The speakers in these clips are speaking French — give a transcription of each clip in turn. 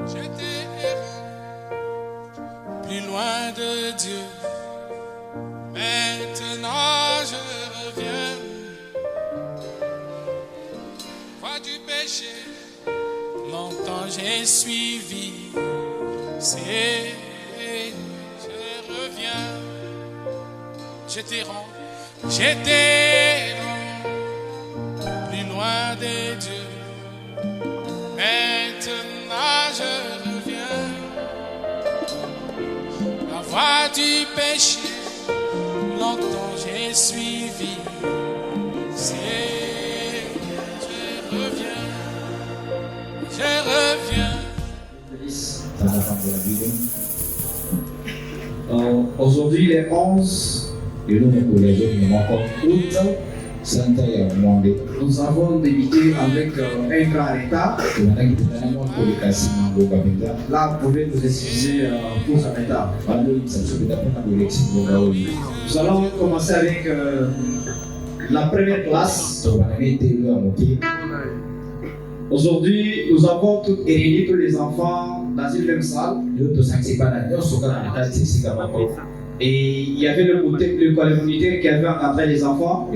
J'étais errant, plus loin de Dieu. Maintenant je reviens. Voie du péché, longtemps j'ai suivi. C'est, je reviens. J'étais errant, plus loin de Dieu. Maintenant je reviens. La voie du péché, longtemps j'ai suivi. C'est, je reviens. Je reviens. Aujourd'hui, les 11 août, nous avons débuté avec un grand retard. Là, vous pouvez nous excuser pour ce retard. Nous allons commencer avec la première classe. Aujourd'hui, nous avons réuni tous les enfants dans une même salle. Et il y avait le moniteur qui avait encadré les enfants.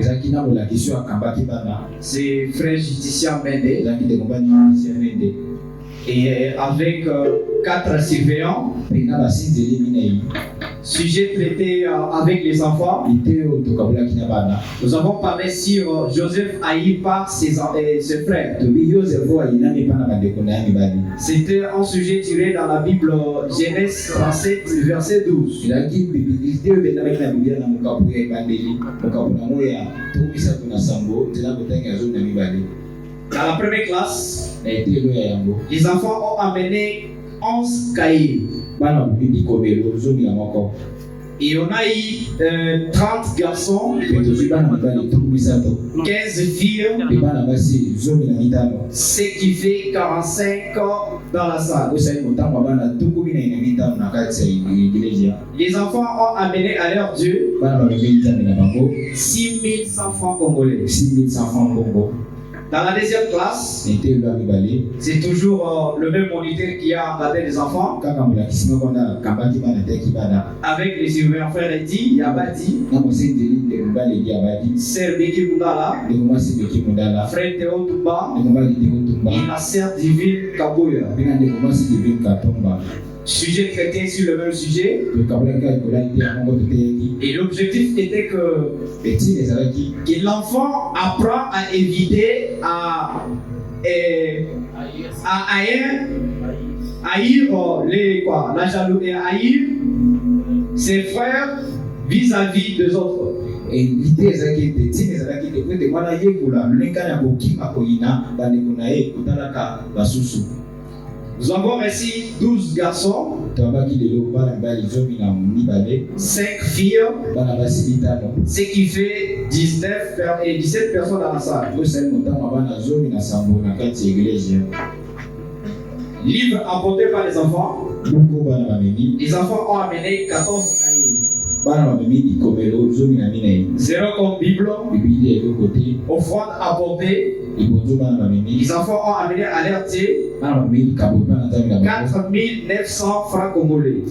C'est frère Justician Mende. Et avec 4 surveillants. Sujet traité avec les enfants. Nous avons parlé sur Joseph haï par ses frères. C'était un sujet tiré dans la Bible Genèse 37, verset 12. Dans la première classe, les enfants ont amené 11 cahiers. Et on a eu 30 garçons, 15 filles, ce qui fait 45 dans la salle. Les enfants ont amené à leur Dieu 6100 francs congolais. Dans la deuxième classe, c'est toujours le même moniteur qui a encadré les enfants. Avec les surveillants frère Edi, Yabadi, Sœur Beki Mundala, frère Théo Tumba, et la sœur divine Kabouya. Sujet traité sur le même sujet. Et l'objectif était que l'enfant apprend à éviter à haïr la jalousie, à haïr ses frères vis-à-vis des autres. Et l'idée est nous avons ici 12 garçons, 5 filles, ce qui fait 17 personnes dans la salle. Livre apporté par les enfants. Les enfants ont amené 14 cahiers. 0 comme Bible. Offrande apportée. Les enfants ont amené à leur thé 4900 francs congolais.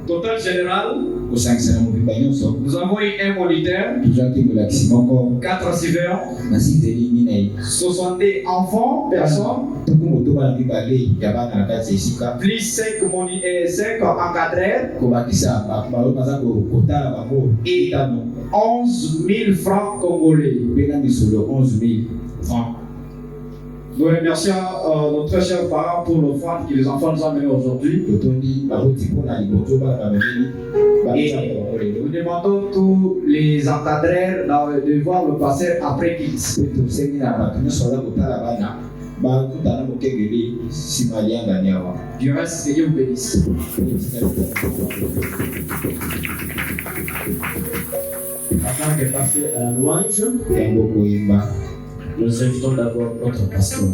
Total général, nous avons eu un moniteur, 4 surveillants, 62 enfants, personnes, plus 5 encadreurs et 11 000 francs congolais. Nous remercions nos très chers parents pour l'offrande que les enfants nous ont amenée aujourd'hui. Et nous demandons tous les encadreurs de voir le pasteur après qu'ils. Du reste, que Dieu vous bénisse. Avant de passer à la louange, nous invitons d'abord notre pasteur.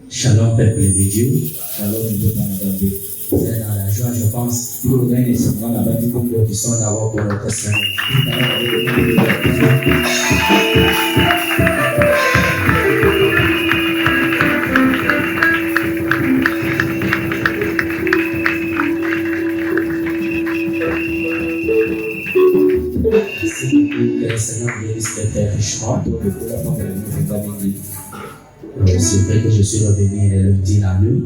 Shalom, peuple de Dieu. Shalom, C'est dans la joie, je pense, qui sont d'abord pour notre Seigneur. Que le Seigneur bénisse très richement. C'est vrai que je suis revenu le lundi la nuit.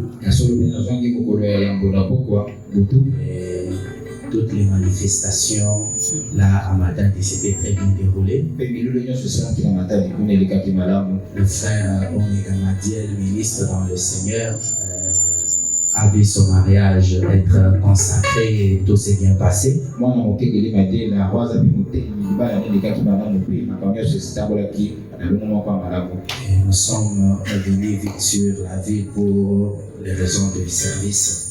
Et toutes les manifestations là à matin s'étaient très bien déroulées. Le frère Omega Madiel, ministre dans le Seigneur, a vu son mariage être consacré et tout s'est bien passé. Et nous sommes venus vite sur la ville pour les raisons de service.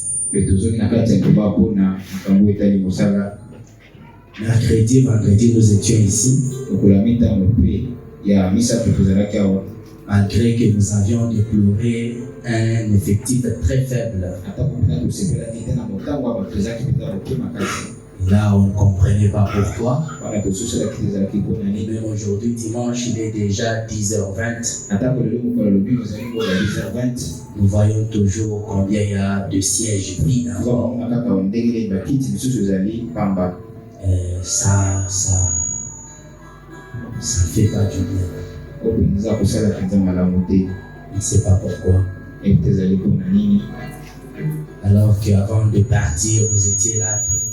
Mercredi, vendredi, nous étions ici. Malgré que nous avions déploré un effectif très faible. Et là, on ne comprenait pas pourquoi. Et même aujourd'hui, dimanche, il est déjà 10h20. Nous voyons toujours combien il y a de sièges vides. Ça ne fait pas du bien. On ne sait pas pourquoi. Alors qu'avant de partir, vous étiez là très nombreux.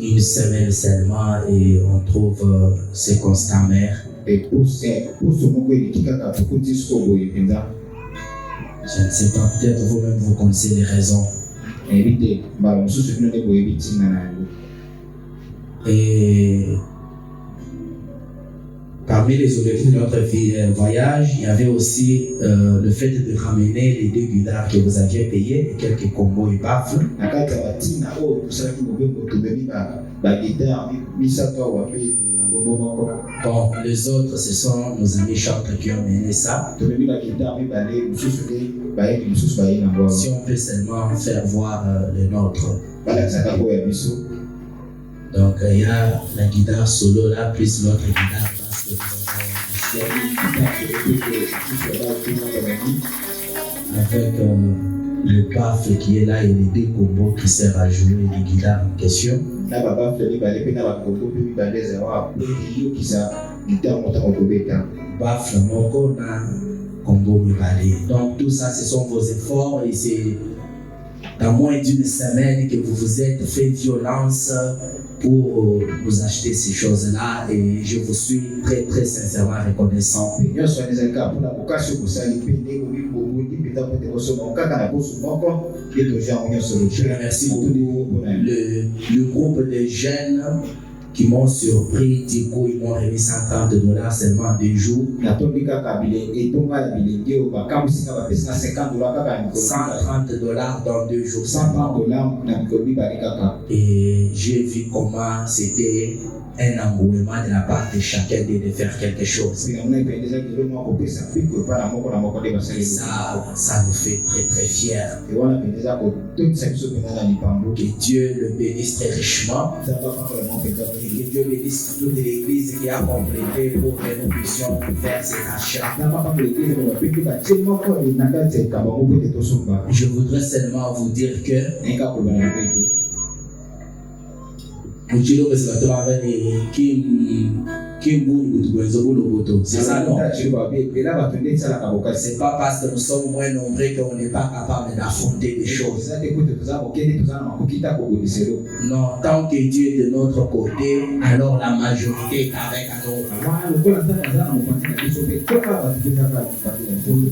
Une semaine seulement et on trouve ces constats amers. Je ne sais pas, peut-être vous-même vous connaissez les raisons. Et parmi les objectifs de notre voyage, il y avait aussi le fait de ramener les 2 guitares que vous aviez payées et quelques combos et baffles. Bon, les autres, ce sont nos amis chantres qui ont mené ça. Si on peut seulement faire voir le nôtre. Donc, il y a la guitare solo là, plus l'autre guitare basse que avec le baffle qui est là et les 2 combos qui servent à jouer les guitares en question. Baffle moko na combo mibale. Donc tout ça, ce sont vos efforts et c'est dans moins d'une semaine que vous vous êtes fait violence pour nous acheter ces choses-là et je vous suis très très sincèrement reconnaissant. Je remercie beaucoup le groupe de jeunes qui m'ont surpris. Du coup, ils m'ont remis $130 seulement en 2 jours. $130 dans 2 jours. Et j'ai vu comment c'était un engouement de la part de chacun de faire quelque chose. Et ça nous fait très très fiers. Que Dieu le bénisse très richement. Que Dieu bénisse toute l'église qui a complété pour que nous puissions faire cet achat. Je voudrais seulement vous dire que c'est ça, non? C'est pas parce que nous sommes moins nombreux qu'on n'est pas capable d'affronter des choses. Non, tant que Dieu est de notre côté, alors la majorité est avec nous.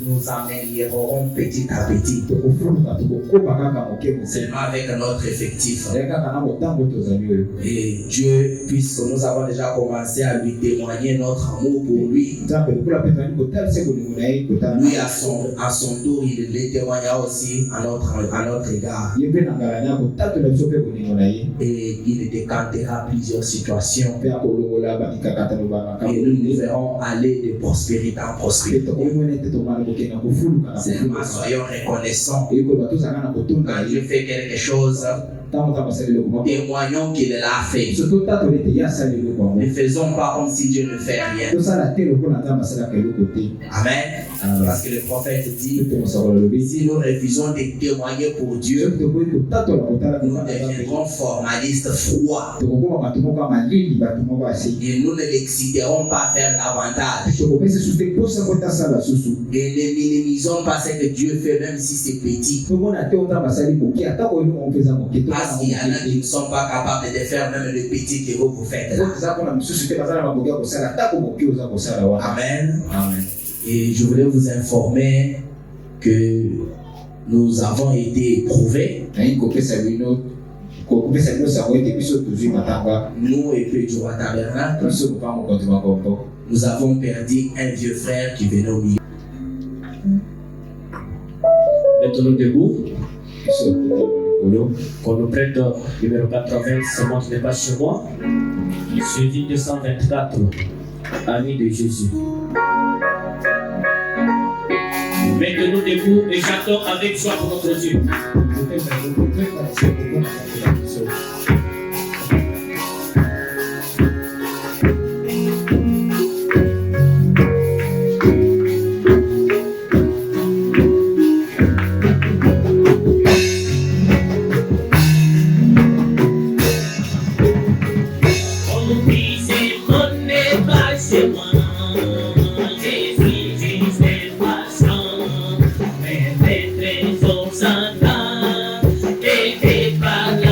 Nous améliorerons petit à petit. Seulement avec notre effectif. Et Dieu, puisque nous avons déjà commencé à lui témoigner notre amour pour lui. Lui, à son tour, il le témoignera aussi à notre égard. Et il décantera plusieurs situations. Et nous verrons aller de prospérité en prospérité. Seulement soyons reconnaissants. Quand Dieu fait quelque chose, témoignons qu'il l'a fait. Ne faisons pas comme si Dieu ne fait rien. Amen. Parce que le prophète dit, si nous refusons de témoigner pour Dieu, nous deviendrons formalistes froids. Et nous ne l'exciterons pas à faire davantage. Et ne minimisons pas ce que Dieu fait, même si c'est petit. Parce qu'il y en a qui ne sont pas capables de faire même le petit que vous faites là. Amen. Amen. Et je voulais vous informer que nous avons été éprouvés. Nous et puis du roi tabernacle, nous avons perdu un vieux frère qui venait au milieu. Mettons-nous debout. Qu'on nous prête numéro 80, ce monde n'est pas chez moi. Suivi 224, ami de Jésus. Mettons-nous debout et chantons avec joie pour notre Dieu. Par la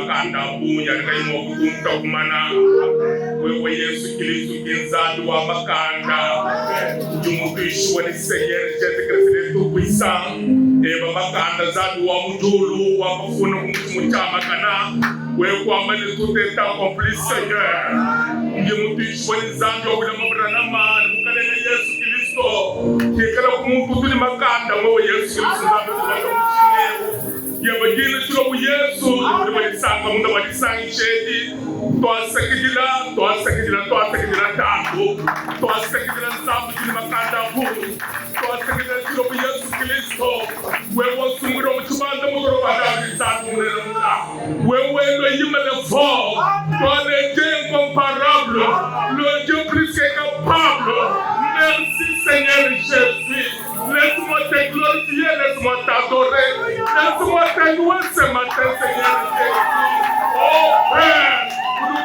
makanda bunya kaimo kutumta kumana wewe Yesu Kristo kinzadu wa makanda jumukishu wa Seigneur Jésus Kristo kuisa eba makanda zadu wa mudulu wa mafuna kumchama kana wewe kwamba ni tuteta complice Seigneur jumukishu wa nzandu wa mabra mani mukale Yesu Kristo kikala kumutuli makanda wewe Yesu Kristo yabagina tulo Yesu walisanga munda walisanga chedi twasakidila tatu twasakidila nzamu kili makanda bulu twasakidila tulo Yesu Kristo wewe sumuro mchubanda mugoro badali nzamu munda munda wewe no yimele fo toi le Dieu incomparable le Dieu plus que capable. Merci Seigneur Jésus. Laisse-moi te glorifier, laisse-moi t'adorer, laisse-moi te louer ce matin, Seigneur Jésus. Oh Père, nous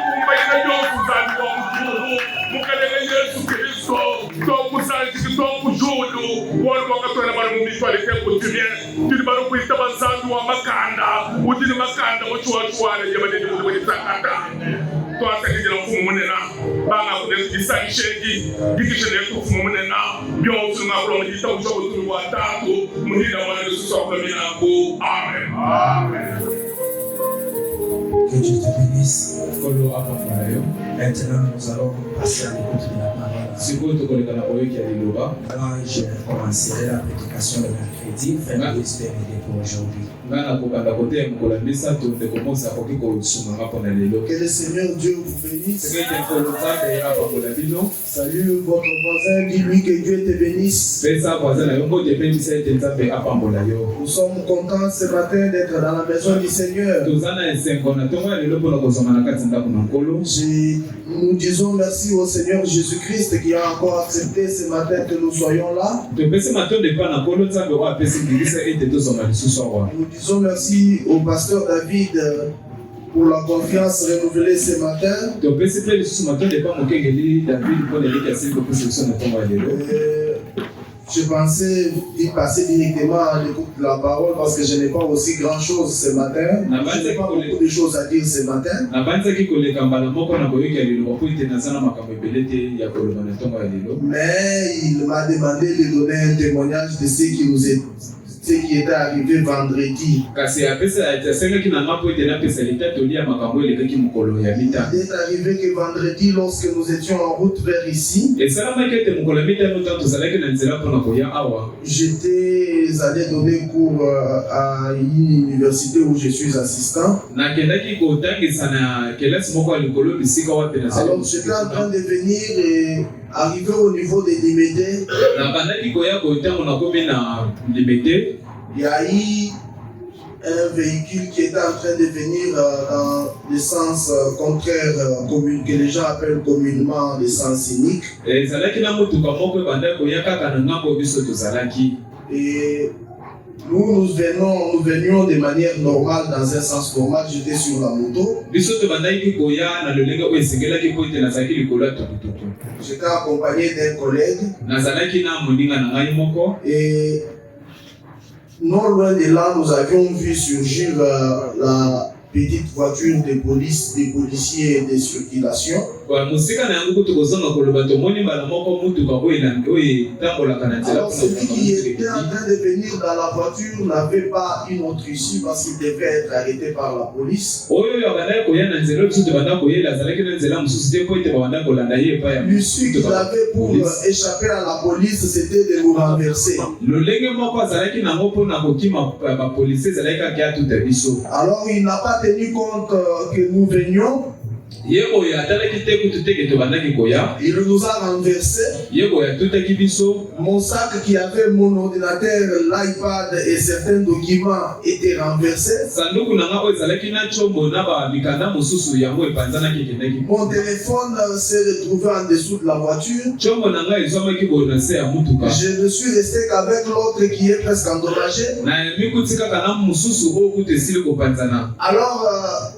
Yesu Kristo, tokusajiki tokujulu, wali wakatwena bali mumitwalite kutumye, tuli bali kuita banzandu wa makanda, utili makanda wachuwachuwane, jabadini muli takata. Twasakijila mfumu munena, banga kudesi jisakishegi, gikishele kufumu munena, byonsu ngakula mjita uchokutulu wa tatu, muhida wale susokula minaku. Amen. Amen. Que Dieu te bénisse. Maintenant, nous allons passer à l'écoute de la parole. Là, je commencerai la prédication de mercredi, fin de l'espérité pour aujourd'hui. Que le Seigneur Dieu vous bénisse. Salut votre voisin, dis-lui que Dieu te bénisse. Nous sommes contents ce matin d'être dans la maison du Seigneur. Nous disons merci au Seigneur Jésus-Christ qui a encore accepté ce matin que nous soyons là. Nous disons merci au pasteur David pour la confiance renouvelée ce matin. Je pensais y passer directement à l'écoute de la parole parce que je n'ai pas aussi grand chose ce matin. Je n'ai pas beaucoup de choses à dire ce matin. Mais il m'a demandé de donner un témoignage de ce qui était arrivé vendredi. Il est arrivé que vendredi, lorsque nous étions en route vers ici, j'étais allé donner cours à une université où je suis assistant. Alors j'étais en train de venir et arriver au niveau de Limete. Il y a eu un véhicule qui était en train de venir dans le sens contraire que les gens appellent communément le sens unique. Et nous venions de manière normale, dans un sens normal. J'étais sur la moto. J'étais accompagné d'un collègue. Et non loin de là, nous avions vu surgir la petite voiture de police, des policiers de circulation. Alors, celui qui était en train de venir dans la voiture n'avait pas une autre issue parce qu'il devait être arrêté par la police. L'issue qu'il avait pour échapper à la police, c'était de nous renverser. Alors, il n'a pas tenu compte que nous venions. Il nous a renversé. Mon sac qui avait mon ordinateur, l'iPad et certains documents étaient renversés. Mon téléphone s'est retrouvé en dessous de la voiture. Je ne suis resté qu'avec l'autre qui est presque endommagé. Alors,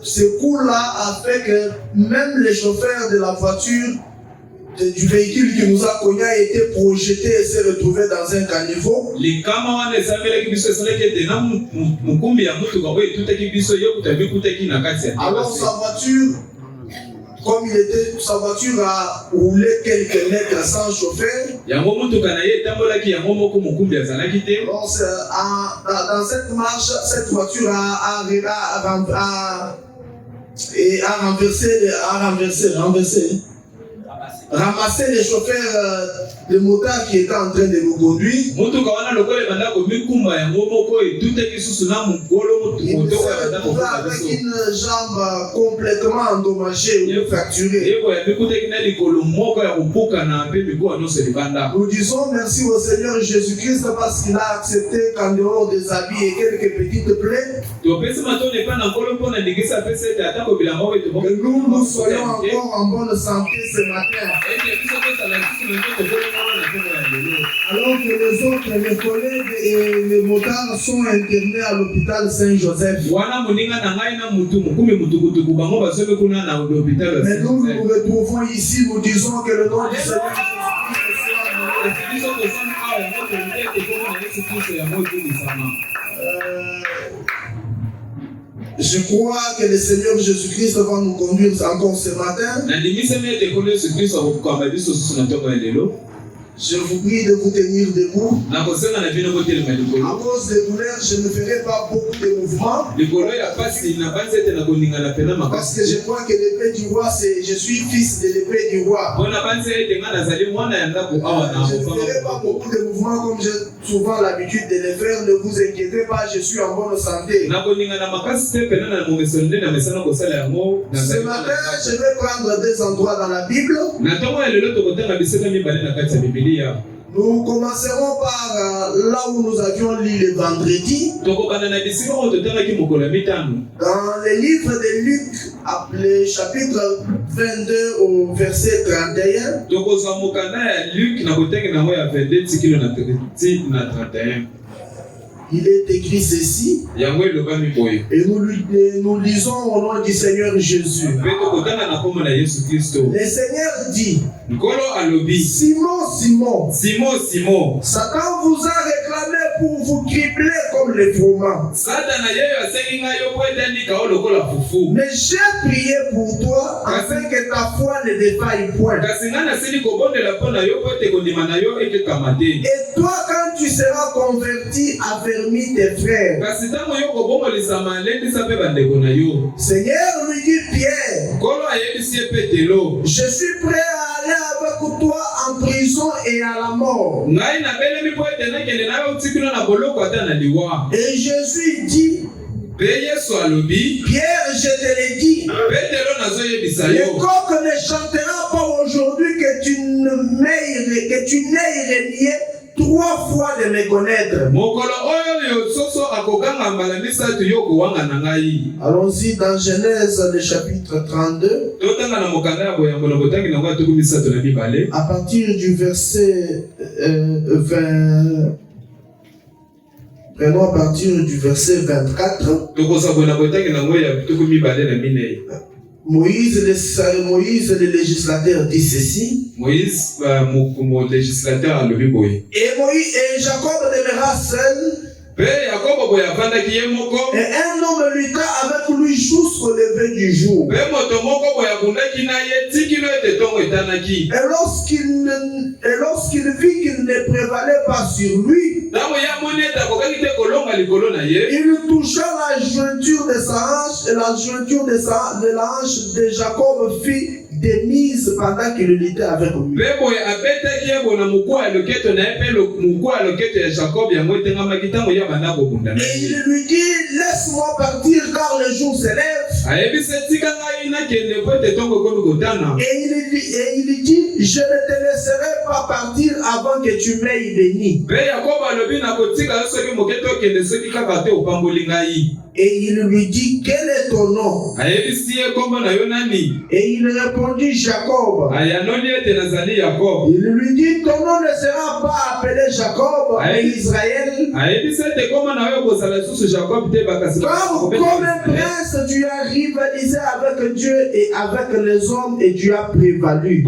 ce coup-là a fait que même les chauffeurs de la voiture du véhicule qui nous a cogné a été projeté et s'est retrouvé dans un caniveau. Alors sa voiture, comme il était, sa voiture a roulé quelques mètres sans chauffeur. Alors dans cette marche, cette voiture a ramasser les chauffeurs, le motard qui était en train de nous conduire. Il s'est retrouvé avec une jambe complètement endommagée ou fracturée. Nous disons merci au Seigneur Jésus-Christ parce qu'il a accepté qu'en dehors des habits et quelques petites plaies, que nous soyons encore en bonne santé ce matin. Alors que les autres, les collègues et les motards sont internés à l'hôpital Saint-Joseph. Mais nous nous retrouvons ici, nous disons que le nom du Seigneur je crois que le Seigneur Jésus-Christ va nous conduire encore ce matin. Je vous prie de vous tenir debout. À cause des douleurs, je ne ferai pas beaucoup de mouvements. Parce que je crois que l'épée du roi, c'est je suis fils de l'épée du roi. Je ne ferai pas beaucoup de mouvements comme j'ai souvent l'habitude de les faire. Ne vous inquiétez pas, je suis en bonne santé. Ce matin, je vais prendre des endroits dans la Bible. Nous commencerons par là où nous avions lu le vendredi. Dans le livre de Luc, le chapitre 22 au verset 31. Il est écrit ceci, et nous lisons au nom du Seigneur Jésus. Le Seigneur dit, Simon, Simon, Satan vous a réclamé pour vous cribler comme les froment. Mais j'ai prié pour toi afin que ta foi ne défaille point. Et toi, quand tu seras converti, affermis tes frères. Seigneur lui dit Pierre, je suis prêt à aller avec toi en prison et à la mort. Et Jésus dit, Pierre, je te l'ai dit, le coq ne chantera pas aujourd'hui que tu n'aies renié 3 fois de me connaître. Allons-y dans Genèse, le chapitre 32. À partir du verset 20. Prenons à partir du verset 24. Moïse, le législateur, dit ceci. Moïse, mon législateur, a levé boy. Et Jacob demeura seul. Et un homme lutta avec lui jusqu'au lever du jour. Et lorsqu'il vit qu'il ne prévalait pas sur lui, il toucha la jointure de sa hanche, et la jointure de la hanche de Jacob fit des mises pendant qu'il luttait avec lui. Et il lui dit, laisse-moi partir car le jour se lève. Et il dit, je ne te laisserai pas partir avant que tu m'aies béni. Et il lui dit, quel est ton nom? Et il répondit, Jacob. Il lui dit, ton nom ne sera pas appelé Jacob, mais Israël. Car comme un prince, tu as rivalisé avec Dieu et avec les hommes et tu as prévalu.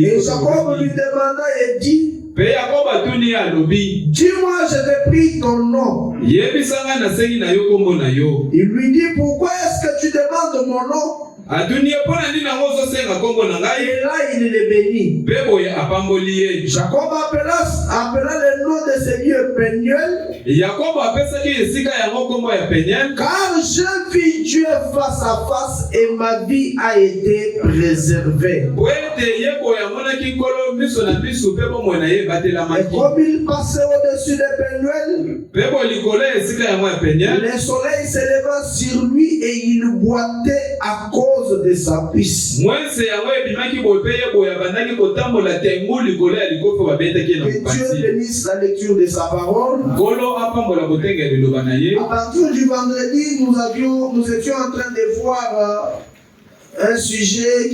Et Jacob lui demanda et dit, dis-moi, je t'ai pris ton nom. Il lui dit, pourquoi est-ce que tu demandes mon nom? Et là, il le bénit. Jacob appela le nom de ce lieu Péniel. Car j'ai vu Dieu face à face et ma vie a été préservée. Et comme il passait au-dessus de Péniel, le soleil s'éleva sur lui et il boitait à cause de sa puce. Que Dieu bénisse la lecture de sa parole. À partir du vendredi, nous étions en train de voir un sujet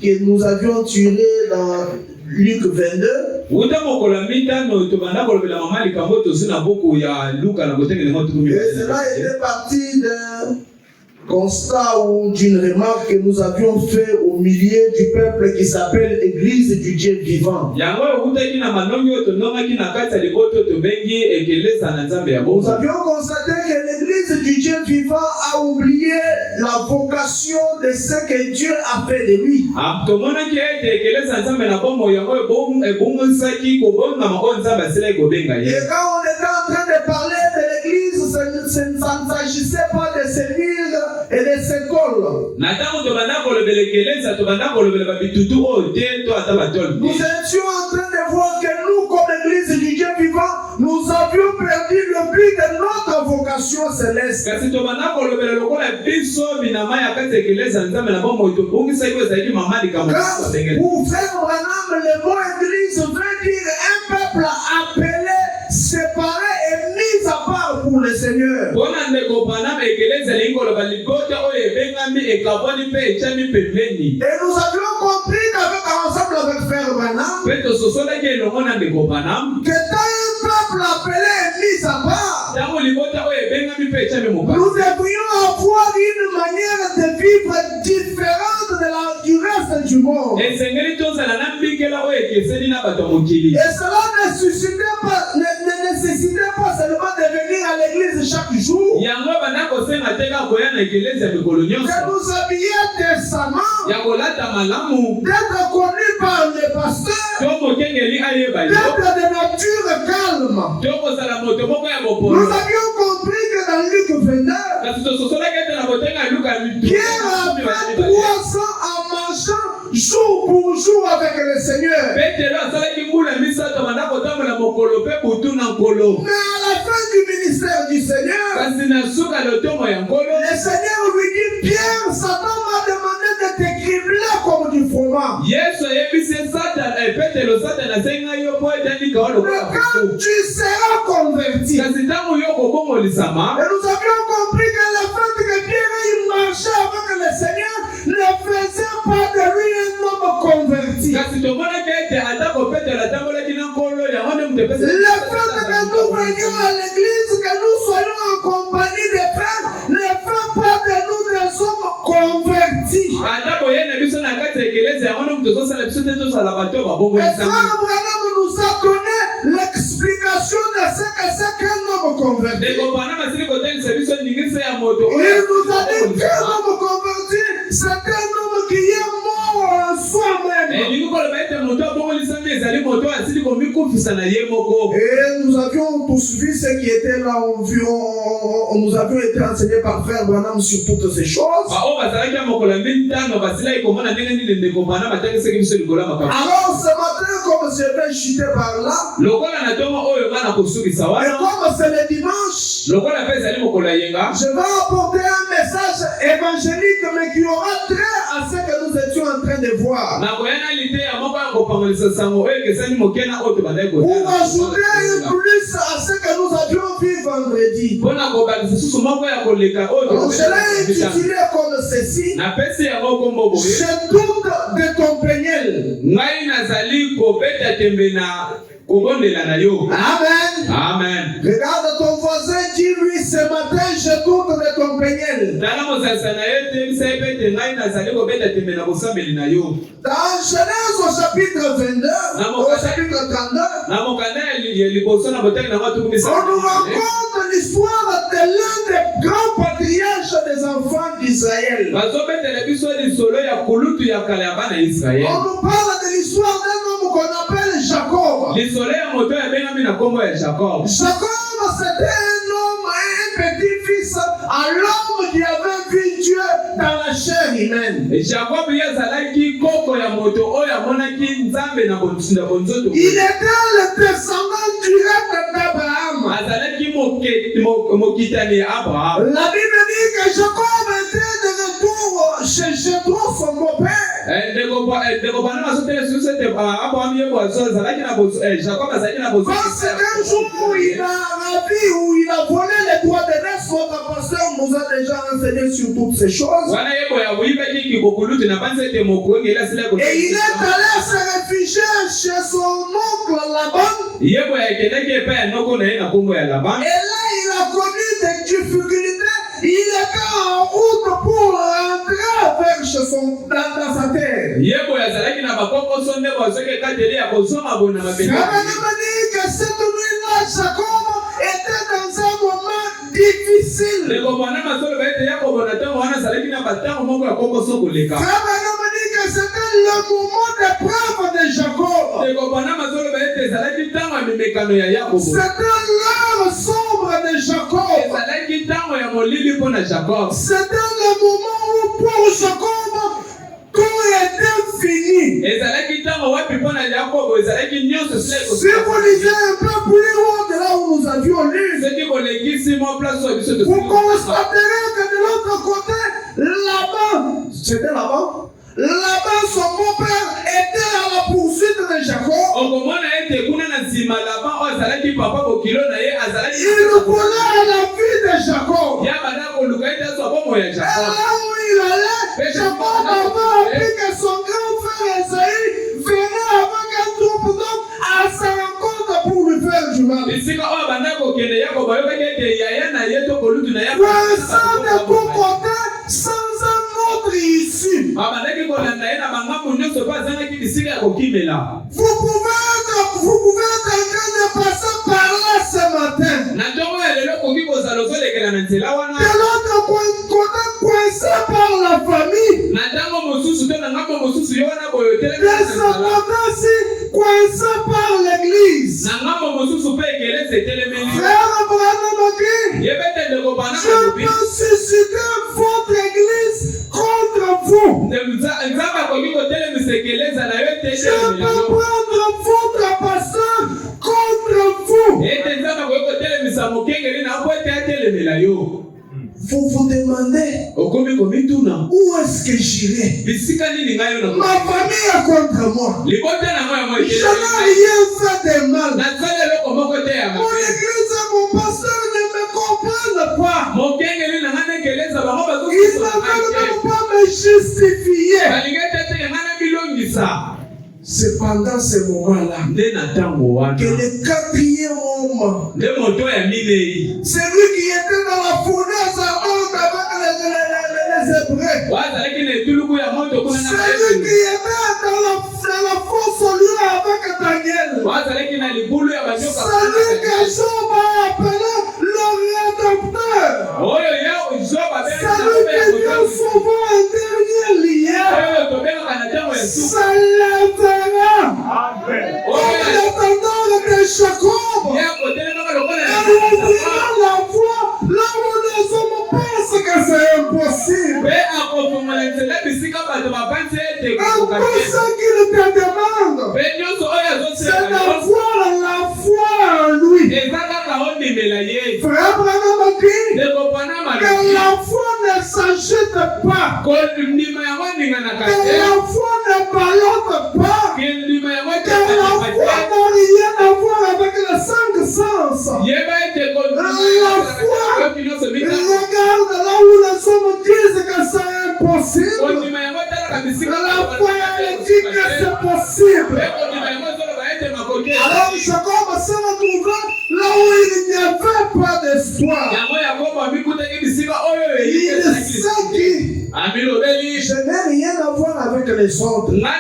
que nous avions tiré dans Luc 22. Et cela était parti d'un constat ou d'une remarque que nous avions fait au milieu du peuple qui s'appelle Église du Dieu vivant. Nous avions constaté que l'Église du Dieu vivant a oublié la vocation de ce que Dieu a fait de lui. Et quand on était en train de parler de l'Église, ça ne s'agissait pas de servir et de s'école. Nous étions en train de voir que nous, comme l'Église du Dieu vivant, nous avions perdu le but de notre vocation céleste. Car pour faire Branham, le mot Église veut dire un peuple appelé, séparé et mis à part pour le Seigneur. Et nous avions compris ensemble avec Frère Branham que tant un peuple appelé et mis à part, nous devrions avoir une manière de vivre différente du reste du monde. Et cela ne nécessitait pas seulement de venir à l'église chaque jour, de nous habiller décemment, d'être connus par les pasteurs, d'être de nature calme. Nous avions compris que dans Luc 29, Pierre a fait 300 en marchant jour pour jour avec le Seigneur. Mais à la fin du ministère du Seigneur, le Seigneur lui dit, Pierre, Satan m'a demandé de te cribler comme du fromage. Mais quand tu seras converti, et nous avions compris que le fait que Pierre marchait avec le Seigneur ne faisait pas de lui un homme converti. Le fait que nous venions à l'église, que nous soyons en compagnie des frères, ne fait pas de nous des hommes convertis. Et Frère Branham nous a donné l'explication de ce que c'est qu'un homme converti. Il nous a dit qu'un homme converti, c'est un homme qui est mort en soi-même. Et nous avions poursuivi ce qui était là, nous avions été enseignés par Frère Branham sur toutes ces choses. Alors ce matin, comme je vais chuter par là. Et comme c'est le dimanche, je vais apporter un message évangélique, mais qui aura trait à ce que nous étions en train de voir. Pour ajouter plus à ce que nous avions vu vendredi. Donc, je l'ai intitulé comme ceci. Je doute de ton péniel. Amen. Amen. Regarde ton voisin, dis-lui ce matin, je doute de ton péniel. Dans Genèse au chapitre 22, au chapitre 32, on nous raconte l'histoire de l'un des grands patriarches des enfants d'Israël. On nous parle de l'histoire d'un homme qu'on appelle Jacob. Jacob, c'était un homme, un petit-fils à l'homme qui avait vu Dieu dans la chair humaine. Il était le descendant direct d'Abraham. La Bible dit que Jacob était de retour chez Jéthro, son beau-père. Parce qu'un jour où il a ravi, où il a volé les droits de l'Est, notre pasteur nous a déjà enseigné sur toutes ces choses. Et il est allé se réfugier chez son oncle Laban. Et là, il a connu des difficultés. Il était en route pour rentrer vers chez son, dans sa terre. Ça veut dire que cette nuit-là, Jacob était dans un moment difficile. Ça veut dire que c'était le moment d'épreuve de Jacob. C'était l'heure sombre de Jacob. C'était le moment où pour Jacob tout était fini. Si vous lisez un peu plus haut de là où nous avions lu, vous constaterez que de l'autre côté, Laban, c'était Laban, son beau-père était à la poursuite de Jacob. Il voulait à la vie de Jacob. Et là où il allait, Jacob avait appris que son grand frère Esaïe venait avec un troupe d'hommes à sa rencontre pour lui faire du mal. Croissant de tous côtés, sans un autre issue. Vous pouvez être en train de passer par là ce matin. De l'autre côté, coincé par la famille. De ce côté-ci, coincé par l'église. Frère Abraham a dit, je peux susciter votre église contre vous. Je peux prendre votre pasteur contre vous. Vous vous demandez où est-ce que j'irai? Ma famille est contre moi. Je n'ai rien fait de mal. Mon église et mon pasteur ne me comprennent pas. Ils ne veulent même pas me justifier. C'est pendant ce moment-là que le quatrième homme, celui qui était dans la fournaise à honte avec les Hébreux, celui qui était dans la fosse au lieu avec Daniel, celui que Job a appelé le rédempteur, celui que Dieu souvent un dernier lien, ça lèvera au l'étendard de Jacob. Et on ouvrira la voie là où les hommes pensent que c'est impossible. Un peu ce qu'il te demande, c'est la foi ne s'agite pas. Que la foi ne ballotte pas. Que la foi n'a rien à voir avec les 5 sens. La foi regarde là où les hommes disent que c'est impossible. La foi elle dit que c'est possible. Alors Jacob s'est retrouvé là où il n'y avait pas d'espoir. Il s'est dit, je n'ai rien à voir avec les autres. La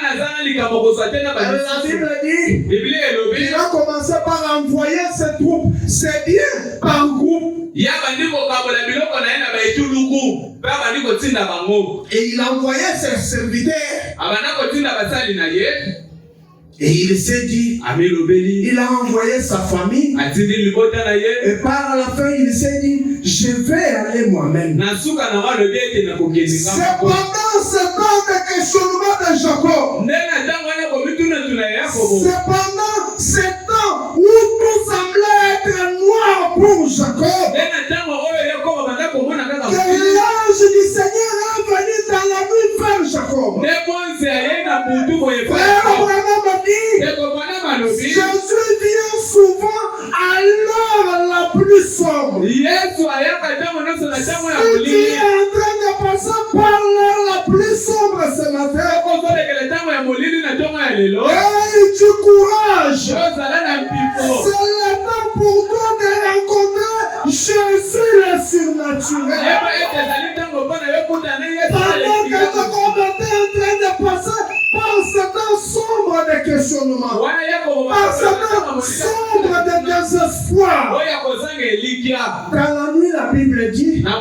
Bible dit, il a commencé par envoyer ses troupes. C'est bien par groupe. Et il a envoyé ses serviteurs. Et il s'est dit, il a envoyé sa famille. Et par la fin, il s'est dit, je vais aller moi-même. Cependant, c'est pas le questionnement de Jacob. Cependant, c'est temps où tout semblait être noir pour Jacob. Que l'ange du Seigneur est venu dans la nuit vers Jacob. Jésus vient souvent à l'heure la plus sombre. Si tu es en train de passer par l'heure la plus sombre ce matin, aie du courage. C'est le temps pour toi de rencontrer Jésus le surnaturel. Pendant que Jacob était en train de passer par ce temps sombre de questionnement, par ce temps sombre de désespoir. Dans la nuit, la Bible dit qu'un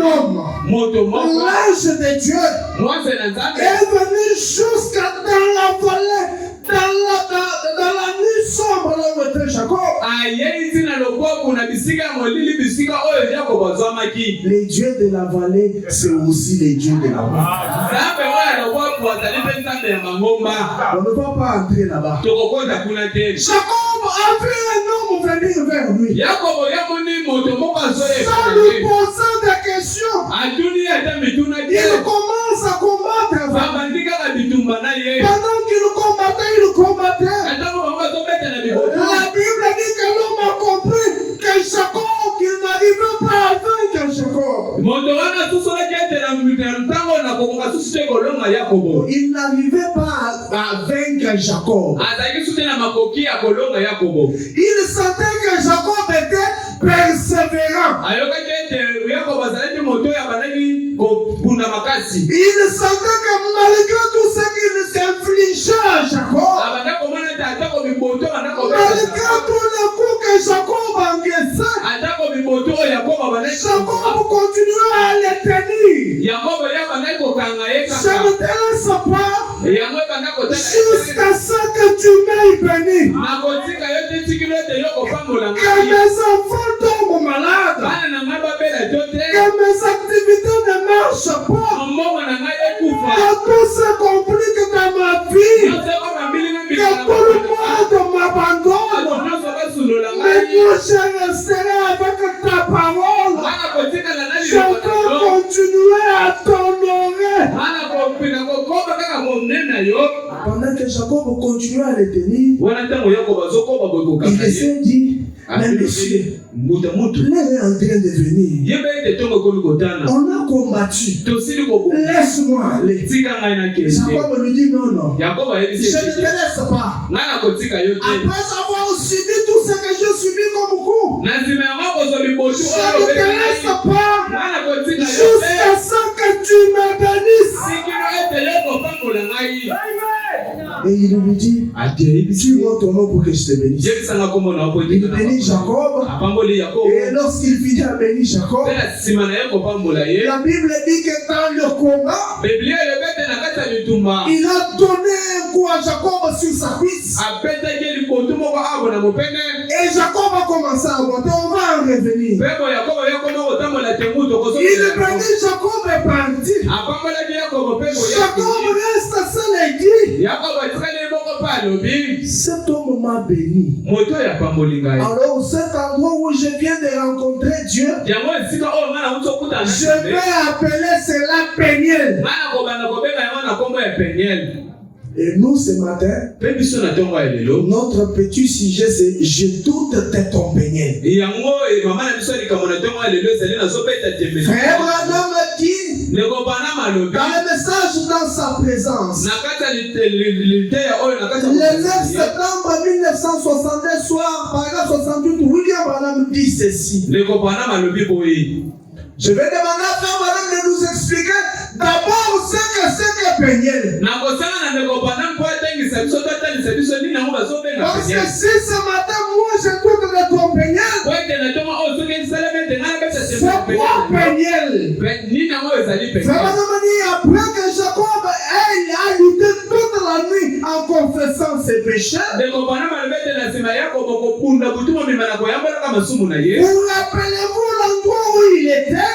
homme, l'ange de Dieu, est venu jusqu'à dans la vallée, dans la nuit sombre là où était Jacob. Les dieux de la vallée, c'est aussi les dieux de la vallée. On ne va pas entrer là-bas. Jacob a vu un homme venir vers lui. Sans lui poser des questions, il commence à combattre. Pendant qu'il combattait, la Bible dit que l'homme a compris que Jacob, qu'il n'arrivait pas à vaincre Jacob. Il n'arrivait pas à vaincre Jacob. Il sentait que Jacob était persévérant. Il sentait que malgré tout ce qu'il s'infligeait à Jacob, malgré tous les coups que Jacob encaissait, Jacob continuait à les tenir. Je ne te laisse pas jusqu'à ce que tu m'aies béni. Que mes enfants tombent malades, que mes activités ne marchent pas, que tout se complique dans ma vie, que tout le monde m'abandonne, mais moi je resterai avec ta parole. Je vais continuer à t'honorer. Pendant que Jacob continuait à les tenir, il s'est dit, mais monsieur, l'heure est en train de venir. On a combattu. Laisse-moi aller. Jacob lui dit non. Je ne te laisse pas. Après avoir subi tout ce que j'ai subi comme coup, je ne te laisse pas jusqu'à ce que tu me bénisses. Et il lui dit, dis-moi ton nom pour que je te bénisse. Il bénit Jacob. Et lorsqu'il finit à bénir Jacob, la Bible dit que dans le combat, il a donné un coup à Jacob sur sa cuisse. Et Jacob a commencé à monter. On va en revenir. Il bénit Jacob est parti. Jacob reste seul et dit, cet homme m'a béni. Alors, cet endroit où je viens de rencontrer Dieu, je vais appeler cela Peniel. Et nous, ce matin, notre petit sujet, c'est je doute de ton Peniel. Frère Branham dit, dans le message dans sa présence, le 9 septembre 1962, soir, paragraphe 68, William Branham dit ceci. Je vais demander à Frère Branham de nous expliquer d'abord ce que c'est que Peniel. Parce que si ce matin, moi j'écoute de ton Peniel, c'est quoi Peniel? Frère Branham dit après que Jacob a lutté toute la nuit en confessant ses péchés, vous rappelez-vous l'endroit où il était?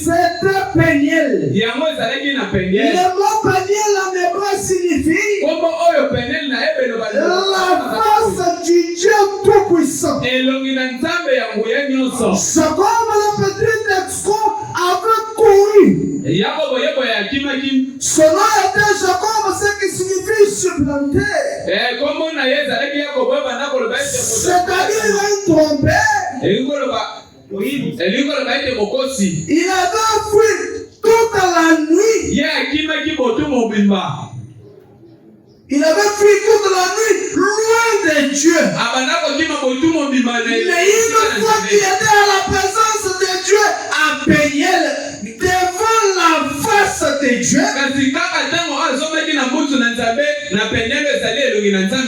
C'était Peniel. Le mot Peniel en hébreu signifie la face du Dieu Tout-Puissant. Jacob, le petit escroc, avait couru. Son nom était Jacob, ce qui signifie supplanter. C'est-à-dire un trompeur. Il avait fui toute la nuit. Il avait fui toute la nuit loin de Dieu. Mais une fois qu'il était à la présence de Dieu, à Peniel, devant la face de Dieu,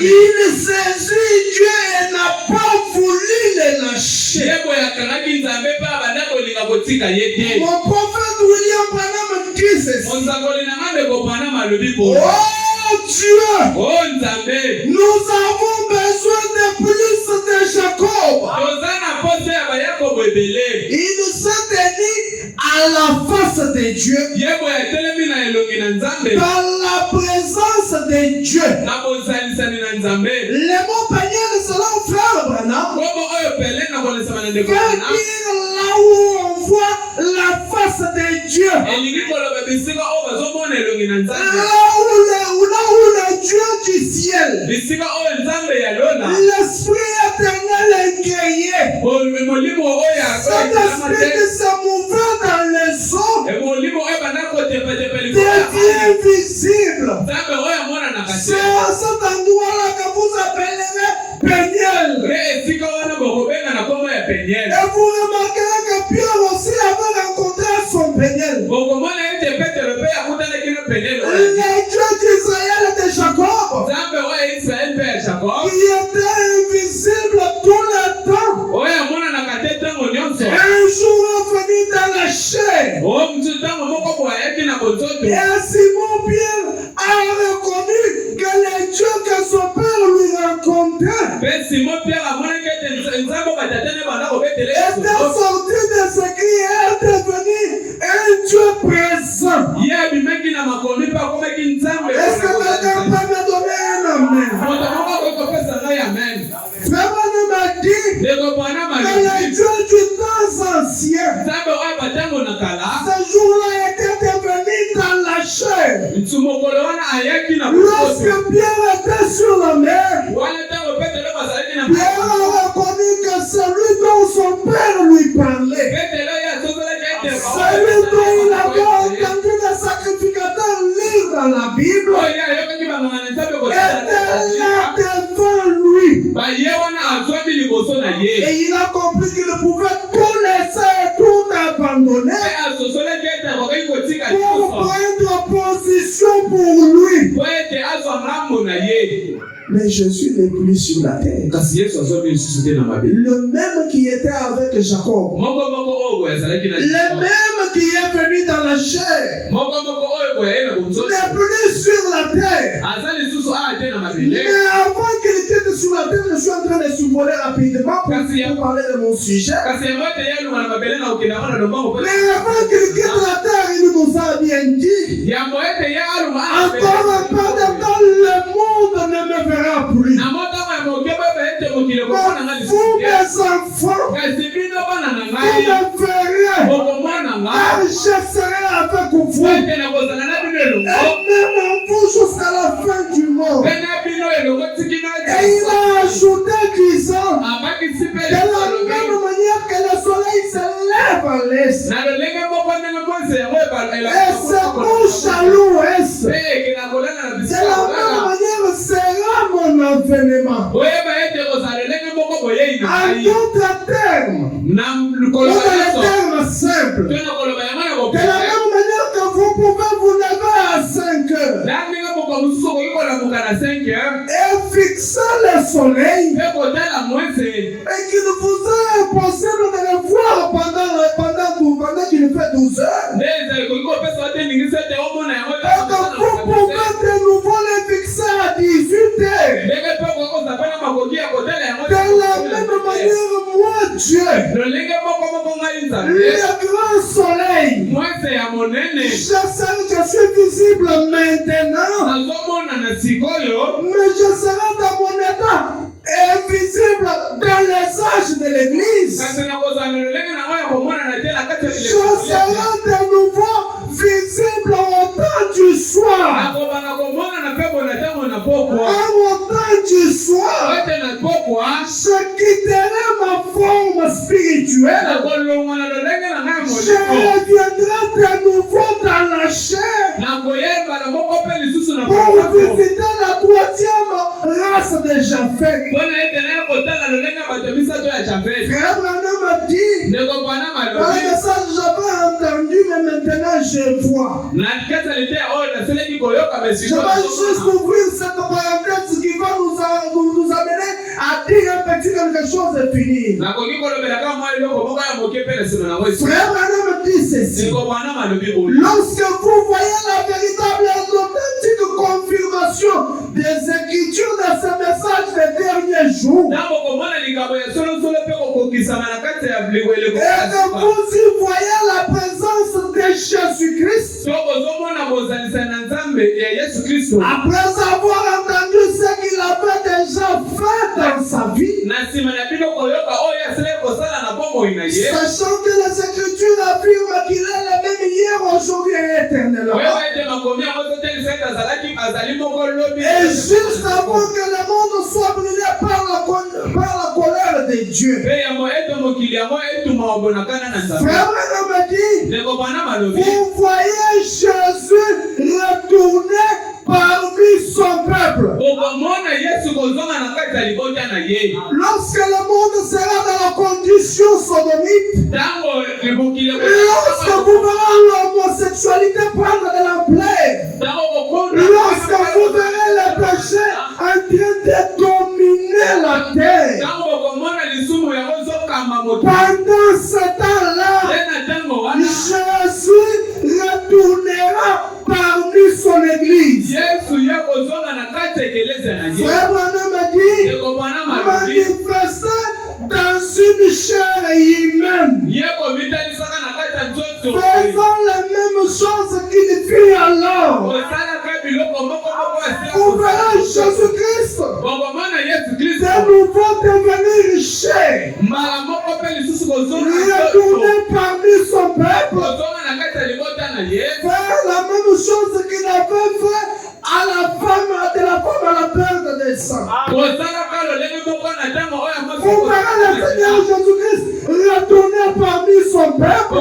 il saisit Dieu et n'a pas voulu le lâcher. Mon prophète William Branham dit ceci. Oh Dieu, nous avons besoin de plus de Jacob. Il s'est tenu à la face de Dieu, dans la présence de Dieu. Le mot Peniel, c'est là où Frère Branham veut dire là où on voit la face de Dieu, là où le Dieu du ciel, l'esprit éternel est créé. Cet esprit qui se mouvait dans les eaux devient visible. C'est à cet endroit-là que vous appellerez Peniel. Et vous remarquerez que Pierre aussi avait rencontré son Peniel. Le Dieu d'Israël et de Jacob, qui était invisible tout le temps, un jour est venu dans la chair. Et Simon Pierre a reconnu que le Dieu que son père lui rencontrait était sorti de ce qui est devenu un Dieu présent. Est-ce que quelqu'un peut me donner un amen? Frère Branham a dit que le Dieu du temps ancien, ce jour-là était devenu dans la chair. Lorsque Pierre était sur la mer, Pierre a reconnu que celui dont son père lui parlait, celui dont il avait entendu les sacrificateurs lire dans la Bible, était là devant lui. Et il a compris qu'il pouvait tout laisser et tout abandonner pour prendre position pour lui. Mais Jésus n'est plus sur la terre. Le même qui était avec Jacob, le même qui est venu dans la chair, n'est plus sur la terre. Mais avant qu'il était sur la terre, je suis en train de survoler rapidement pour parler de mon sujet. Mais avant qu'il quitte la terre, il nous a bien dit, encore un peu de temps, le monde ne me verra plus. Mais vous, mes enfants, vous me verrez. Car je serai avec vous. Et même vous jusqu'à la fin du monde. Et il a ajouté disant, de la même manière que le soleil se lève à l'est et se couche à l'ouest, de la même manière sera mon avènement. En d'autres termes, dans les termes simples, de la même manière que vous pouvez vous lever à 5 heures et fixer le soleil, et qu'il vous est impossible de le voir pendant qu'il fait 12 heures, et que vous pouvez de nouveau le fixer à 18 heures. De la même manière, moi Dieu, le grand soleil, je suis visible maintenant, mais je serai dans mon état invisible dans les âges de l'église. Je serai de nouveau visible au temps du soir. Au temps du soir, je quitterai ma forme spirituelle. Je reviendrai de nouveau dans la chair pour visiter la troisième race de Japheth. Frère Branham m'a dit, dans le message j'avais entendu, mais maintenant je vois. Je vais juste ouvrir cette parenthèse qui va nous amener à dire un petit quelque chose et finir. Frère Branham dit ceci. Lorsque vous voyez la véritable et authentique confirmation des Écritures dans ce message des derniers jours, et que vous y voyez la présence de Jésus-Christ, après avoir entendu ce qu'il avait déjà fait dans sa vie, sachant que les Écritures affirment qu'il est le même hier, aujourd'hui et éternellement. Et juste avant que le monde soit brûlé par la colère de Dieu, Frère Branham m'a dit, vous voyez Jésus retourner parmi son peuple. Lorsque le monde sera dans la condition sodomite, lorsque vous verrez l'homosexualité prendre de l'ampleur, lorsque vous verrez le péché en train de dominer la terre, pendant ce temps-là, Jésus retournera parmi son église. Frère Branham a dit, manifesté dans une chair humaine, faisant la même chose qu'il fit alors. Vous verrez Jésus-Christ de nouveau devenir chair, retourner parmi son peuple, faire la même chose qu'il avait fait à la femme, de la femme à la perte de sang. Vous verrez le Seigneur Jésus-Christ retourner parmi son peuple,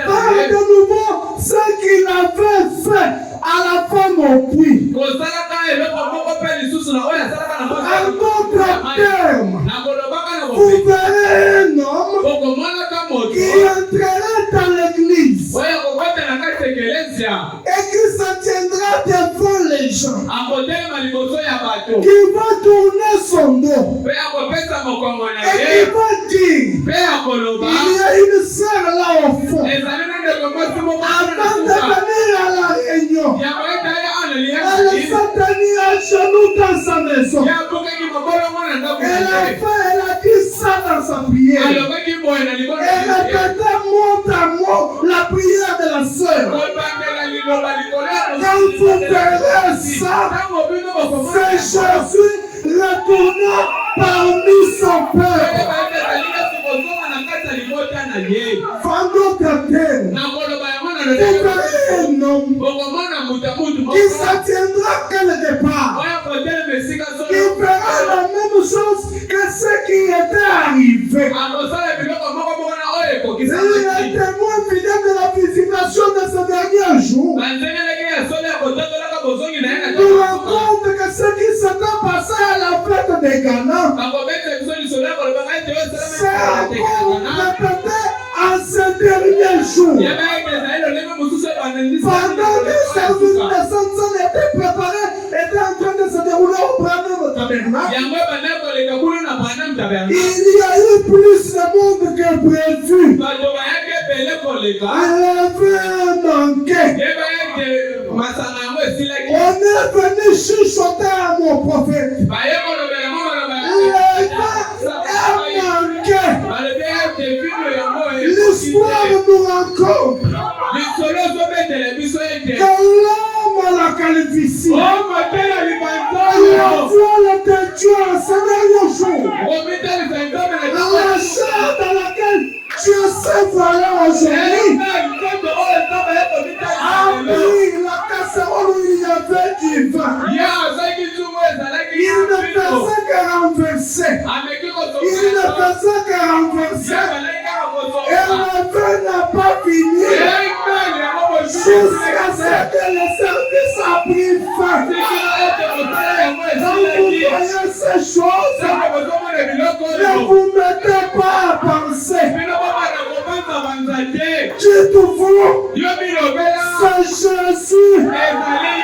faire de nouveau ce qu'il avait fait à la femme au puits. En d'autres termes, vous verrez un homme qui entrera dans l'église et qui se tiendra devant les gens, qui va tourner son dos et qui va dire, il y a une sœur là au fond, avant de venir à la réunion, elle s'est tenue à genoux dans sa maison. Elle a dit ça dans sa prière. Elle répétait mot à mot la prière de la sœur. Quand vous verrez ça, c'est Jésus retournant parmi son peuple. En d'autres termes, vous verrez un homme qui s'attiendra quelque part, qui fera la même chose que ce qui était arrivé. Il est témoin fidèle de la visitation de ce dernier jour. Nous raconte que ce qui s'était passé à la fête des Ghana s'est encore répété en ce dernier jour. Pendant que le service de Samson était préparé, était en train de se dérouler au Branham Tabernacle, il y a eu plus de monde que prévu. Il avait manqué. On est venu chuchoter à mon prophète. L'histoire nous raconte que l'homme à la calvitie voit de Dieu en ce dernier jour. La chair dans laquelle Dieu s'est voilé aujourd'hui a pris la casserole où il y avait du vin. Il ne faisait que renverser. Il ne faisait que renverser. Et le vin n'a pas fini. Jusqu'à ce que le service a pris fin. Quand vous voyez ces choses, ne vous mettez pas à penser. Dites-vous, c'est Jésus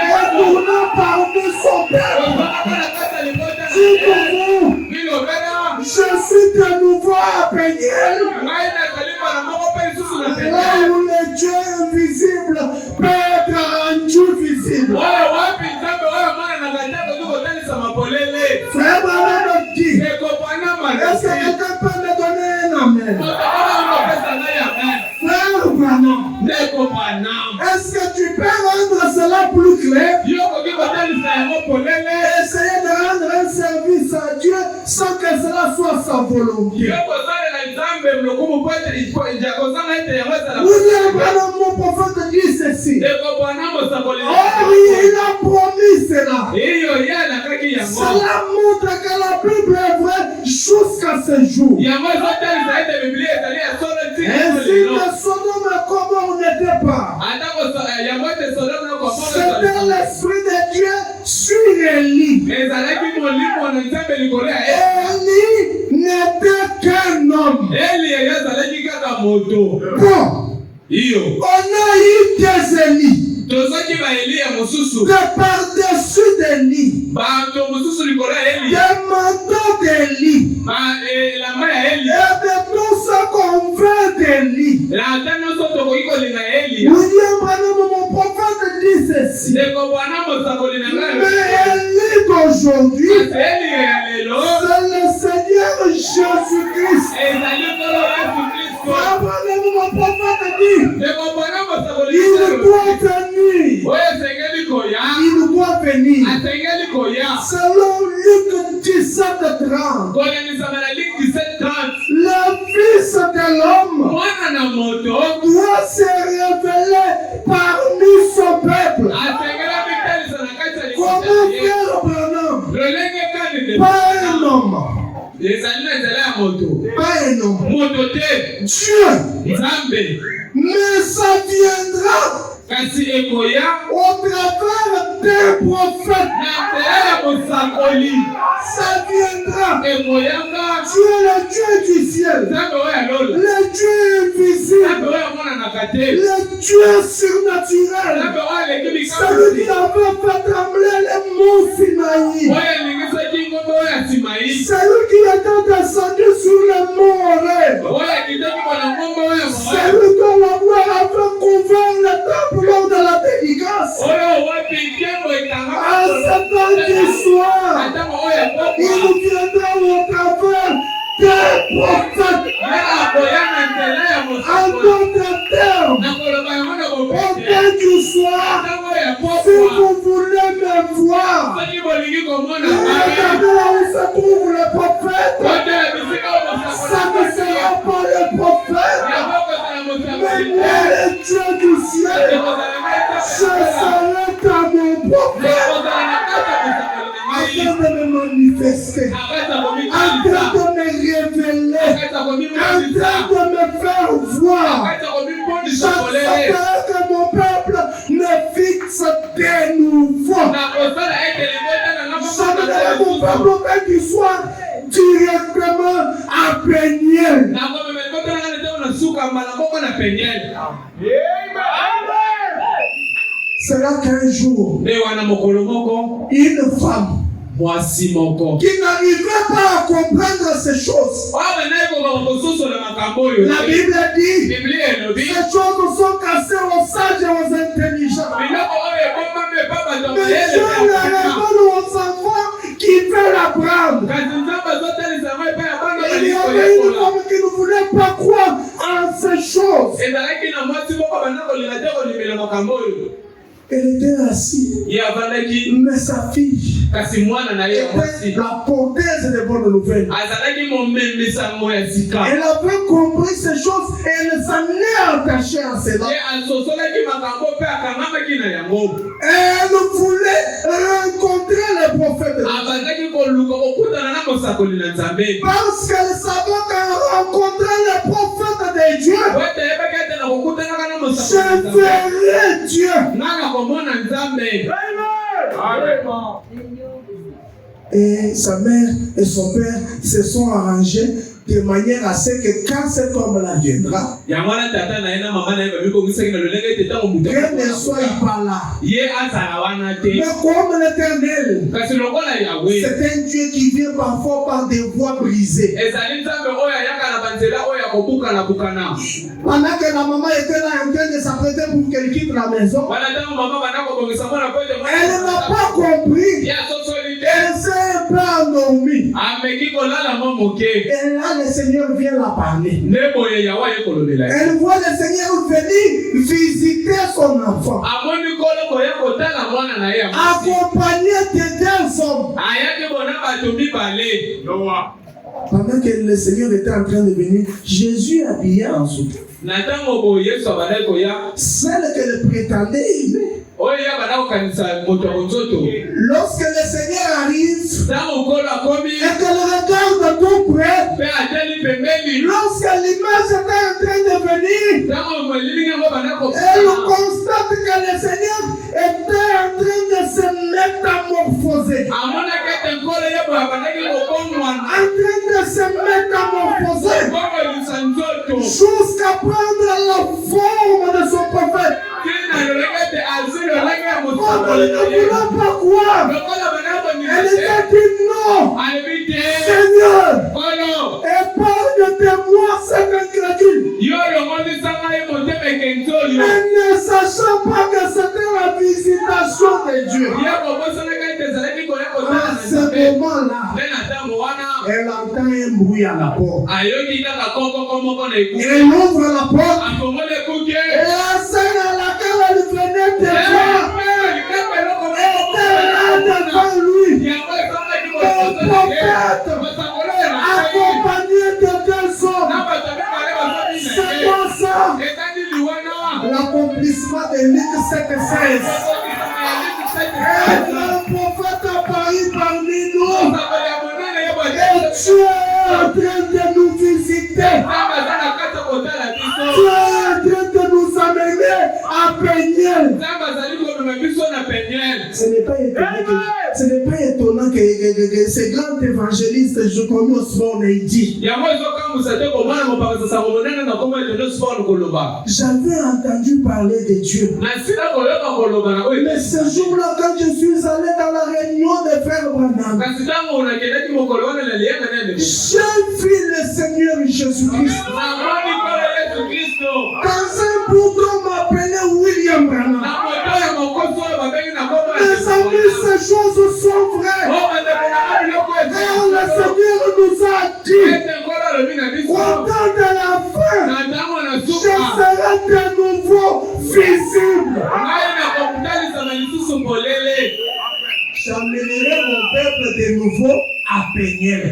retournant parmi son peuple. Dites-vous, je suis de nouveau à Péniel, là où le Dieu invisible peut être rendu visible. Frère Branham dit, est-ce que quelqu'un peut me donner un amen? Frère Branham, est-ce que tu peux rendre cela plus clair? Essayer de rendre un service à Dieu sans que cela soit sa volonté. William Branham, mon prophète, dit ceci. Or, il a promis cela. Cela montre que la Bible est vraie jusqu'à ce jour. Ainsi que Sodome et Gomorrhe n'était pas. C'était l'Esprit de Dieu sur Élie. Élie n'était qu'un homme. Bon, on a eu des Élie. De par-dessus d'Élie. Des manteaux d'Élie. Et de tout ce qu'on veut d'Élie. William Branham, mon prophète, dit ceci. Mais Élie d'aujourd'hui, c'est le Seigneur Jésus-Christ. Abraham, mon prophète, dit, il doit venir. Il doit venir. Selon Luc 17:30. Le Fils de l'homme doit se révéler parmi son peuple. Comment faire Branham? Pas un homme. Pas un homme. Dieu. Mais ça viendra au travers des prophètes. Ça viendra. Tu es le Dieu du ciel, le Dieu invisible, le Dieu surnaturel, celui qui avait fait trembler les monts Sinaï, celui qui était descendu sur le mont Horeb, celui que la gloire avait couvert le temple lors de la dédicace. À cette heure du soir, il viendra au travers tes prophètes. En d'autres termes, au temps du soir, si vous voulez me voir, regardez là où se trouve le prophète. Ça ne sera pas le prophète, mais le Dieu du ciel. Je serai à mon prophète afin de me manifester, en train de me révéler, en train de me faire voir. J'accepterai que mon peuple me fixe de nouveau. J'amènerai mon peuple au fait qu'il soit directement à Peniel. Sera qu'un jour, une femme qui n'arriverait pas à comprendre ces choses. La Bible dit, ces choses sont cassées aux sages et aux intelligents. Mais Dieu les révèle aux enfants qui veulent apprendre. Il y avait une femme qui ne voulait pas croire en ces choses. Elle était assise, mais sa fille était la porteuse de bonnes nouvelles. Elle avait compris ces choses et elle s'en est attachée à cela. Elle voulait rencontrer le prophète de Dieu. Parce qu'elle savait qu'elle rencontrait le prophète de Dieu, je verrai Dieu. Et sa mère et son père se sont arrangés de manière à ce que quand cet homme-là viendra, qu'elle ne soit pas là. Mais comme l'Éternel, c'est un Dieu qui vient parfois par des voies brisées. Pendant que la maman était là en train de s'apprêter pour qu'elle quitte la maison, elle n'a pas compris. Elle s'est un peu endormie. Et là, le Seigneur vient la parler. Elle voit le Seigneur venir visiter son enfant, accompagné de deux hommes. Pendant que le Seigneur était en train de venir, Jésus habillé en soupe. Celle qu'elle prétendait aimer. Lorsque le Seigneur arrive et qu'elle regarde tout près, lorsque l'image était en train de venir, elle constate que le Seigneur était en train de se métamorphoser. En train de se métamorphoser jusqu'à prendre la forme de son prophète. Comme elle ne voulait pas croire, elle était dit non. Seigneur, épargne de moi cet incrédule. Mais ne sachant pas que c'était la visitation de Dieu. À ce moment-là, elle entend un bruit à la porte. Elle ouvre la porte et la scène à laquelle elle venait de voir était là devant lui. Le prophète accompagné de deux hommes. C'est quoi ça? L'accomplissement de Luc 7:16. Et le prophète apparu parmi nous. Et Dieu est en train de nous visiter. Dieu est en train de nous amener à Peniel. Ce n'est pas étonnant que ces grands évangélistes, je connais au sport, aient dit. J'avais entendu parler de Dieu. Mais ce jour-là, quand je suis allé dans la réunion de Frère Branham, j'ai vu le Seigneur Jésus-Christ. Dans un bouton m'appelait William Branham. Mes amis, ces choses sont vraies. Et le Seigneur nous a dit Au temps de la fin, je serai de nouveau visible. J'amènerai mon peuple de nouveau à Peniel.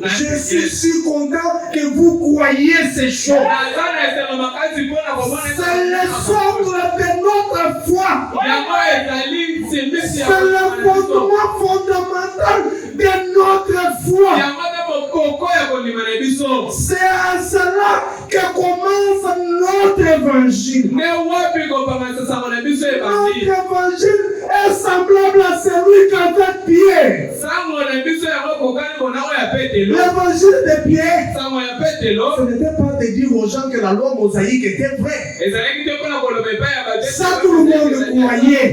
Je suis si content que vous croyez ces choses. C'est le socle de notre foi. C'est le fondement fondamental de notre foi. C'est à cela que commence notre évangile. Notre évangile est semblable à celui qu'avait Pierre. L'évangile de Pierre, ce n'était pas de dire aux gens que la loi mosaïque était vraie. Ça, tout le monde le croyait.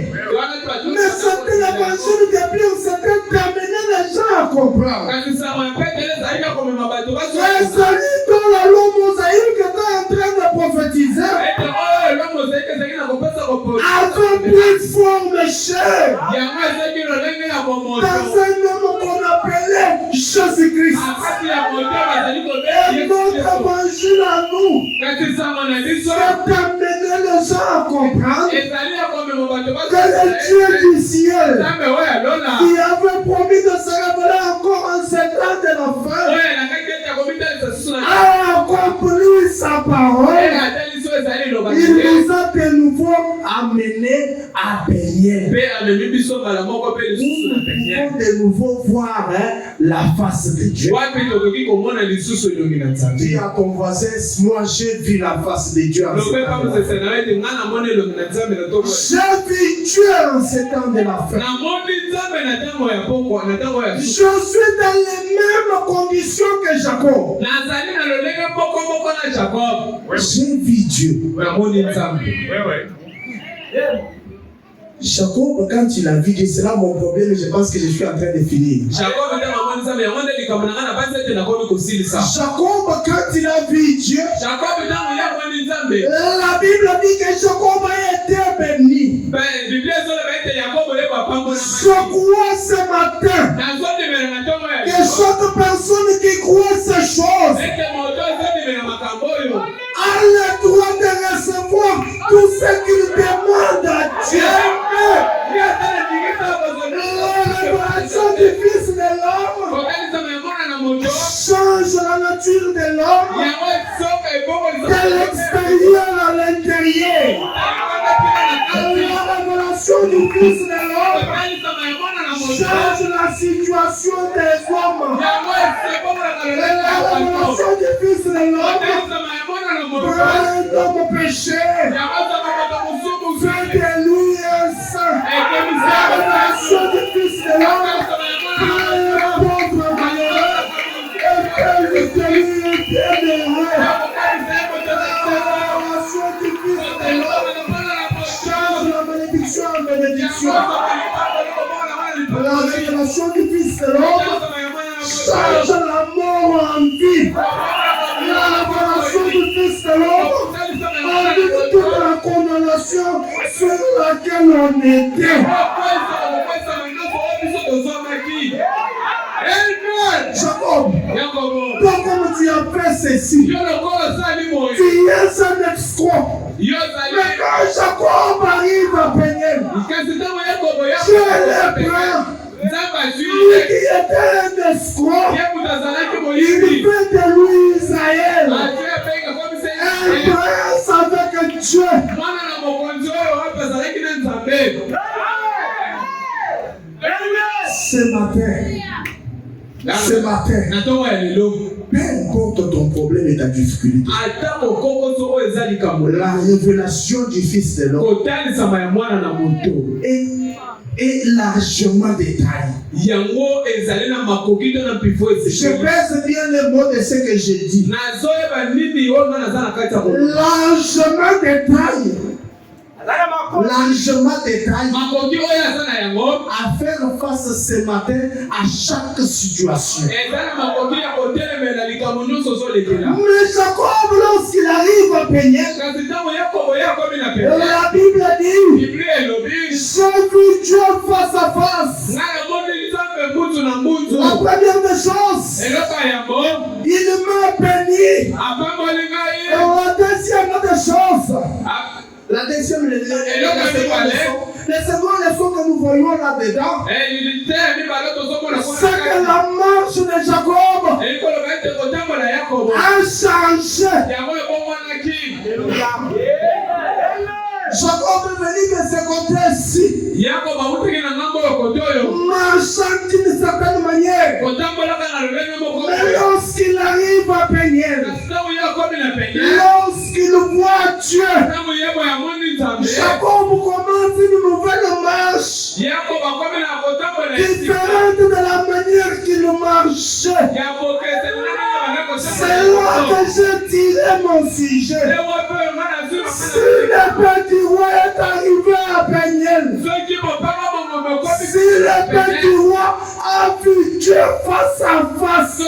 Mais c'était l'évangile de Pierre, c'était d'amener les gens à comprendre. Et celui dont la loi mosaïque était en train de prophétiser avait plus forme chère dans un homme qu'on appelait Jésus-Christ. Et notre évangile à nous, c'est d'amener les gens à comprendre que le Dieu du ciel qui avait promis de se révéler encore en ce temps de la fin a accompli sa parole. Il nous a de nouveau amenés à Peniel. Nous pouvons de nouveau voir la face de Dieu. Dis à ton voisin, moi j'ai vu la face de Dieu. J'ai vu Dieu en ce temps de la fin. Je suis dans les mêmes conditions que Jacob. J'ai vu Dieu. Jacob, quand il a vu Dieu, c'est là mon problème, je pense que je suis en train de finir. Jacob, quand il a vu Dieu, la Bible dit que Jacob a été béni. Je crois ce matin que chaque personne qui croit ces choses a le droit de recevoir tout ce qu'il demande à Dieu. La révélation du Fils de l'homme change la nature de l'homme de l'extérieur à l'intérieur. La révélation du Fils de l'homme change la situation des hommes. La révélation du Fils de l'homme prend l'homme péché, fait de lui un saint. La révélation du Fils de l'homme prend le pauvre malheureux et fait de lui un bienheureux. La révélation du Fils de l'homme change la malédiction en bénédiction. La révélation du Fils de l'homme change la mort en vie. La révélation du Fils de l'homme enlève toute la condamnation sur laquelle on était. Jacob, toi comme tu as fait ceci, tu es un escroc. Mais quand Jacob arrive à Peniel, Dieu les prend. Lui qui était un escroc, il fait de lui Israël. Un prince avec Dieu. Ce matin, peu importe ton problème et ta difficulté, la révélation du Fils de l'homme est largement détaillée. Je pèse bien les mots de ce que j'ai dit. Largement détaillé. Largement détaillé à faire face ce matin à chaque situation. Mais Jacob, lorsqu'il arrive à Peniel, la Bible dit, j'ai vu Dieu face à face. La première des choses, La deuxième des choses, la deuxième leçon, la seconde leçon que nous voyons là-dedans, c'est que la marche de Jacob a changé. Jacob est venu de ce côté-ci, marchant d'une certaine manière. Mais lorsqu'il arrive à Péniel, lorsqu'il voit Dieu, Jacob commence une nouvelle marche, différente de la manière qu'il marchait. C'est là que j'ai tiré mon sujet. Si le petit roi est arrivé à Péniel, si le petit roi a vu Dieu face à face,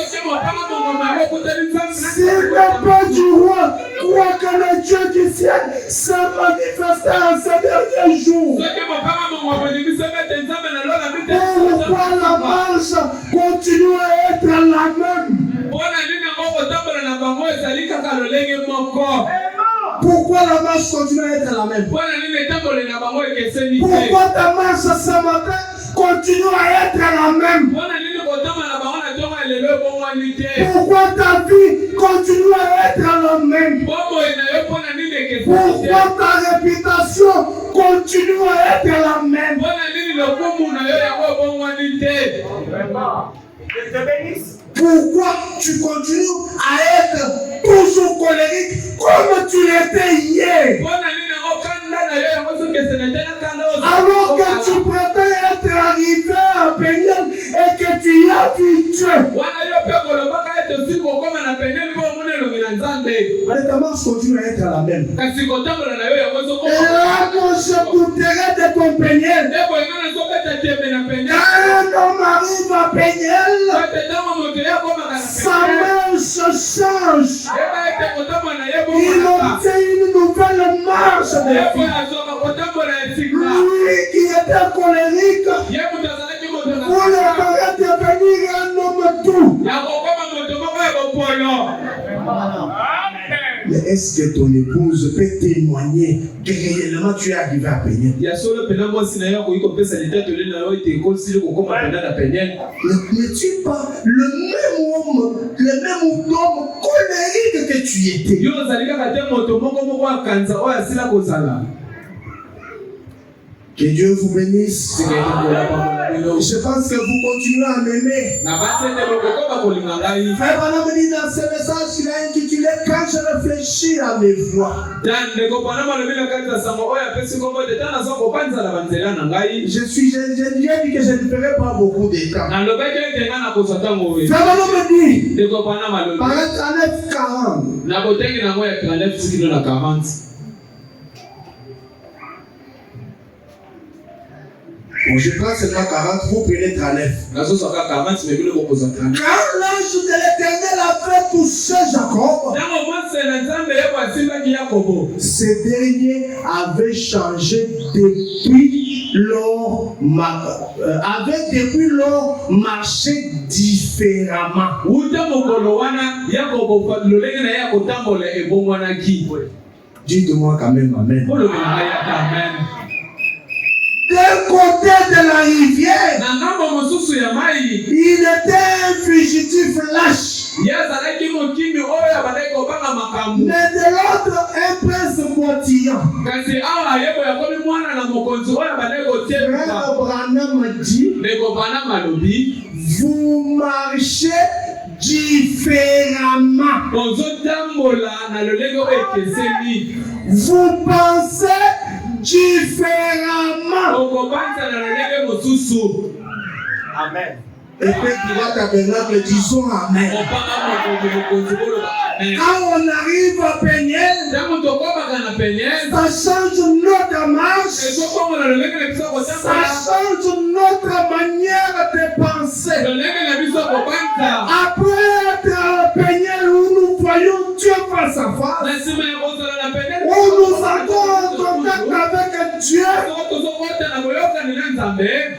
si le petit roi croit que le Dieu du ciel s'est manifesté en ces derniers jours, pourquoi la marche continue à être la même? Pourquoi la marche continue à être la même? Pourquoi ta marche ce matin continue à être la même? Pourquoi ta vie continue à être la même? Pourquoi ta réputation continue à être la même? Pourquoi tu continues à être toujours colérique comme tu l'étais hier? Alors que tu prétends être arrivé à Péniel et que tu y as vu Dieu. Mais ta marche continue à être la même. Et là quand j'écouterai de ton Péniel, quand un homme arrive à Péniel, sa marche change. Il obtient une nouvelle marche de vie. Lui qui était colérique, voulait devenir un homme doux. Mais est-ce que ton épouse peut témoigner que réellement tu es arrivé à Péniel? N'es-tu pas le même homme colérique que tu étais? Que Dieu vous bénisse. Je pense que vous continuez à m'aimer. Frère Branham dit dans ce message qu'il a intitulé Quand je réfléchis à mes voix. Je dit que je ne ferai pas beaucoup de temps. Frère Branham dit paraître 39:40. Bon, je prends seulement 40, vous prenez 39. Quand l'ange de l'Éternel a fait toucher Jacob, ce dernier avait changé depuis lors marché différemment. Dites-moi quand même amen. D'un côté de la rivière, il était un fugitif lâche. Mais de l'autre, un prince motillant. Frère Branham dit, vous marchez différemment. Vous pensez différemment. Amen. Et puis tu vas tabernacle, disons amen. Quand on arrive à Péniel, ça change notre marche, ça change notre manière de penser. Après être à Péniel où nous voyons Dieu face à face, où nous avons un contact avec Dieu,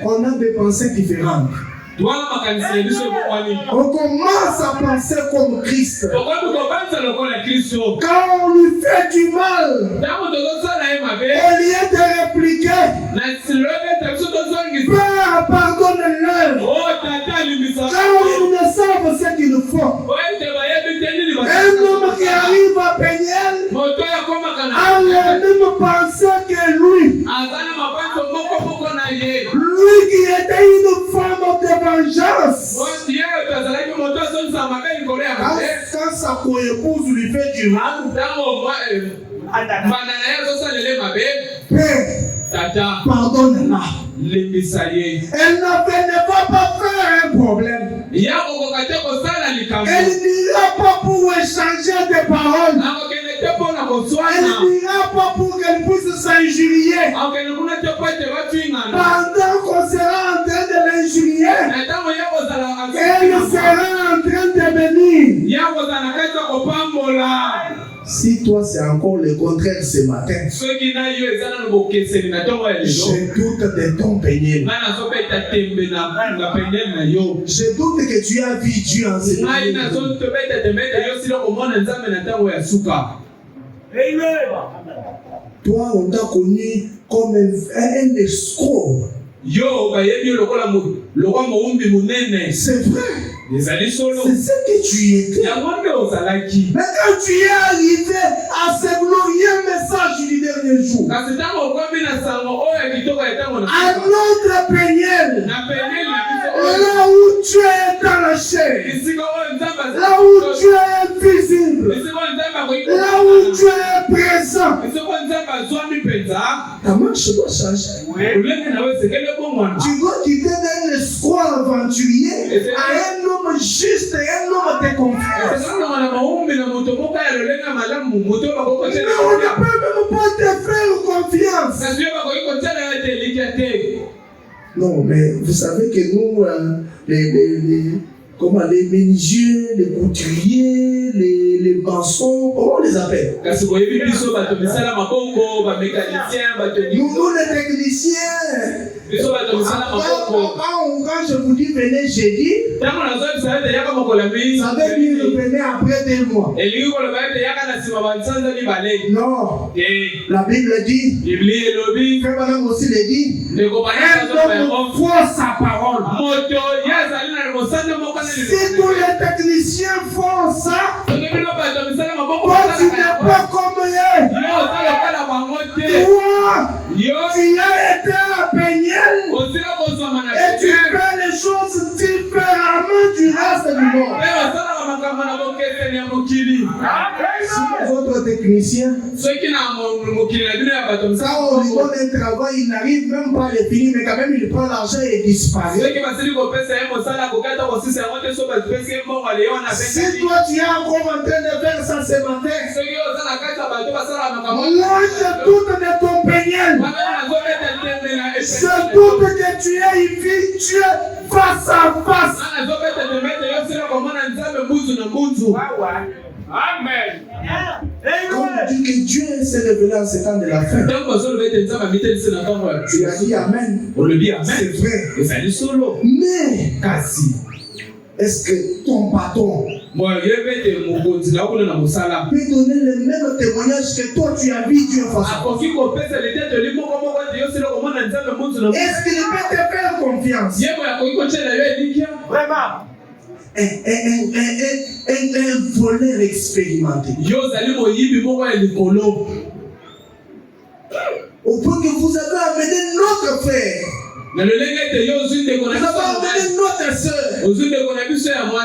on a des pensées différentes. On commence à penser comme Christ. Quand on lui fait du mal, au lieu de répliquer, Père, pardonne-leur. Quand ils ne savent ce qu'ils font. Un homme qui arrive à Péniel a la même pensée que lui. Lui qui était une femme de vengeance. Quand sa co-épouse lui fait du mal, Père, pardonne-la. Elle ne va pas faire un problème. Elle n'ira pas pour échanger des paroles. Elle n'ira pas pour qu'elle puisse s'injurier. Pendant qu'on sera en train de l'injurier, elle sera en train de venir. Si toi c'est encore le contraire ce matin, je doute de ton Péniel. Je doute que tu as vu Dieu en ce moment. Toi, on t'a connu comme un escroc. C'est vrai. C'est ce que tu étais. Mais quand tu es arrivé à ce glorieux message du dernier jour, un autre Péniel, là où tu es dans la chair, là où tu es visible, là où tu es présent, ta marche doit changer. Tu dois quitter d'un escroc aventurier à un homme juste et un homme de confiance. Mais on ne peut même pas te faire confiance. Non, mais vous savez que nous, les menuisiers, les couturiers, les maçons, comment on les appelle? Nous, les techniciens. Quand je vous dis venez jeudi, ça veut dire venez après 2 mois. Non. La Bible dit, Frère Branham aussi le dit, un homme voit sa parole. Si tous les techniciens font ça, toi tu n'es pas comme eux. Toi, tu as été à Péniel et tu fais les choses différemment du reste du monde. Si les autres techniciens, quand on lui donne un travail, il n'arrive même pas à le finir, mais quand même il prend l'argent et disparaît. Si toi tu es encore en train de faire ça ce matin, moi je doute de ton Péniel. Je doute que tu aies vu Dieu face à face. Amen. Comme dit que Dieu s'est révélé en ce temps de la fin. Tu as dit Amen. C'est vrai. Mais est-ce que ton patron peut donner le même témoignage que toi tu as vu Dieu face à face? Est-ce qu'il peut te faire confiance? Vraiment. Un voleur expérimenté. Au point que vous avez amené notre frère. Vous avez amené notre soeur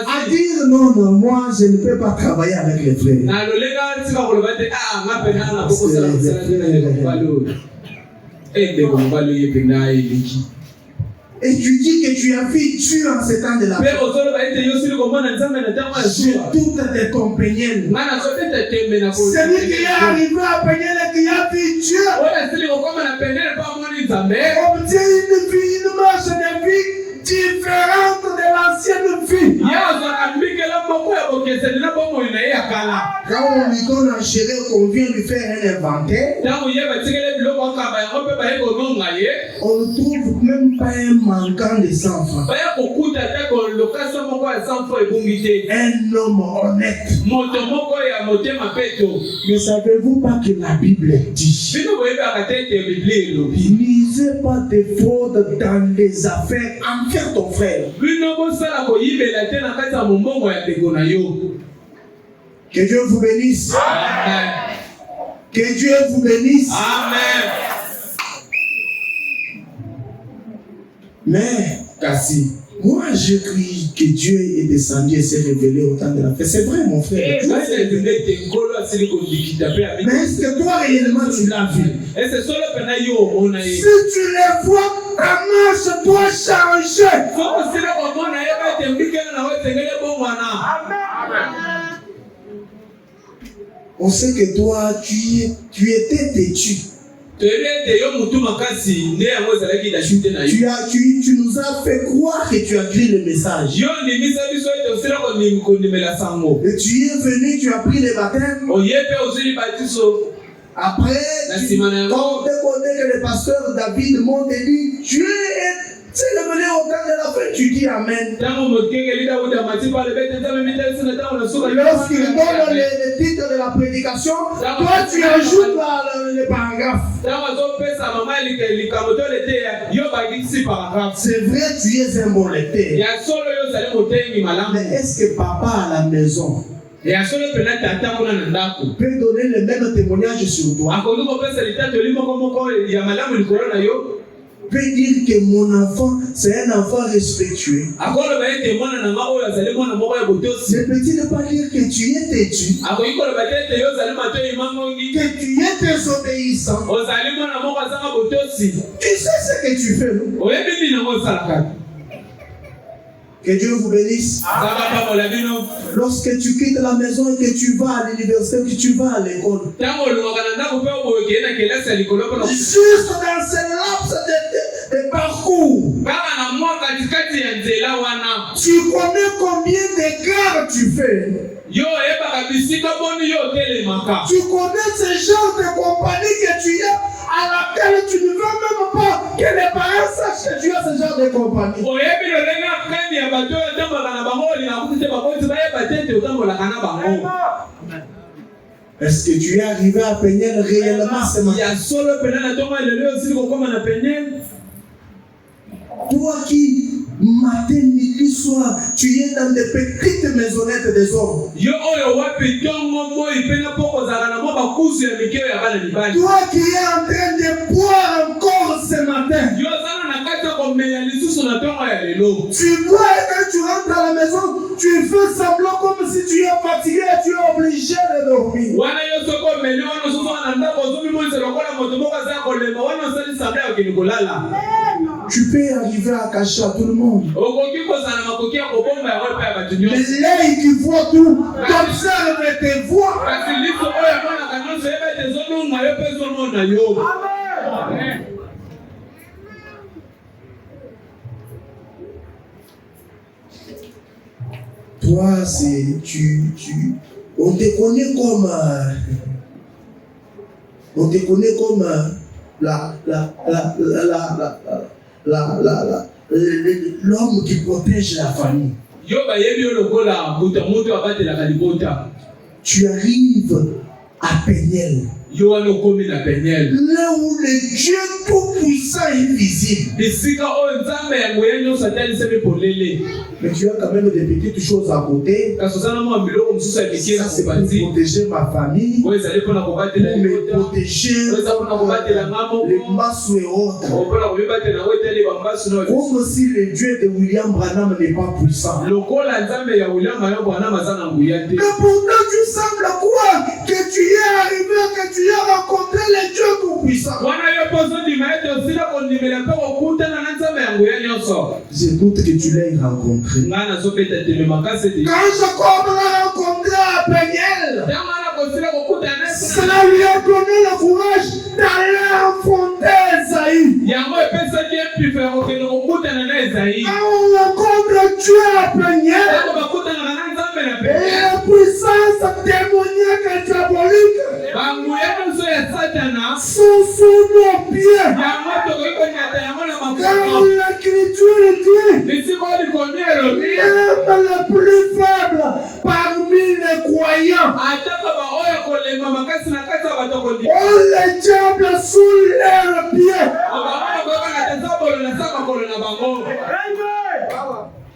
à dire non, moi je ne peux pas travailler avec les frères. Et tu dis que tu as vu Dieu en ce temps de la paix. Je doute de ton Péniel. Celui qui est arrivé à Péniel et qui a vu Dieu obtient une marche de vie différente de l'ancienne vie. Quand on lui donne un chéri, qu'on vient lui faire un inventaire, on ne trouve même pas un manquant des enfants. Un homme honnête. Ne savez-vous pas que la Bible dit? N'usez pas de fraude dans les affaires envers ton frère. Que Dieu vous bénisse. Amen. Que Dieu vous bénisse. Amen. Mais, Cassie, moi je crie que Dieu est descendu et s'est révélé au temps de la fête. C'est vrai, mon frère. Mais est-ce que toi réellement tu l'as vu? Si tu les vois, ta marche doit changer. On sait que toi, tu étais têtu. Tu nous as fait croire que tu as pris le message. Et tu es venu, tu as pris le baptême. Après, quand que le pasteur David monte et dit, tu es revenu au temps de la fête, tu dis Amen. Lorsqu'il donne le titre de la prédication, toi tu ajoutes le paragraphe. C'est vrai, tu es un bon lecteur. Mais est-ce que papa à la maison peut donner le même témoignage sur toi? Peut dire que mon enfant, c'est un enfant respectueux. Ne peut-il pas dire que tu es têtu, que tu es désobéissant? Tu sais ce que tu fais, non? Que Dieu vous bénisse. Lorsque tu quittes la maison et que tu vas à l'université, que tu vas à l'école, juste dans ce laps de parcours, tu connais combien d'écarts tu fais. Tu connais ce genre de compagnie que tu as, à laquelle tu ne veux même pas que les parents sachent que tu as ce genre de compagnie. Est-ce que tu es arrivé à Péniel réellement ce matin? Toi qui, matin, midi, soir, tu es dans des petites maisonnettes des hommes. Toi qui es en train de boire encore ce matin. Tu bois et quand tu rentres à la maison, tu fais semblant comme si tu es fatigué et tu es obligé de dormir. Tu peux arriver à cacher à tout le monde. Mais l'œil qui voit tout, t'observe et te voit. Amen. Toi, c'est on te connaît comme l'homme qui protège la famille. Tu arrives à Péniel. Là où le Dieu tout-puissant est visible. Mais tu as quand même des petites choses à côté. Ça c'est pour protéger ma famille, pour me protéger les massous et autres. Comme si le Dieu de William Branham n'est pas puissant. Mais pourtant tu sembles croire que tu es arrivé, que tu as rencontré le Dieu tout-puissant. Je doute que tu l'aies rencontré. Quand Jacob l'a rencontré à Péniel, cela lui a donné le courage d'aller affronter Esaïe. Quand on rencontre Dieu à Péniel, et la puissance témoignage sont sous nos pieds. Car l'écriture dit, même les plus faibles parmi les croyants, ont les diables sous leurs pieds.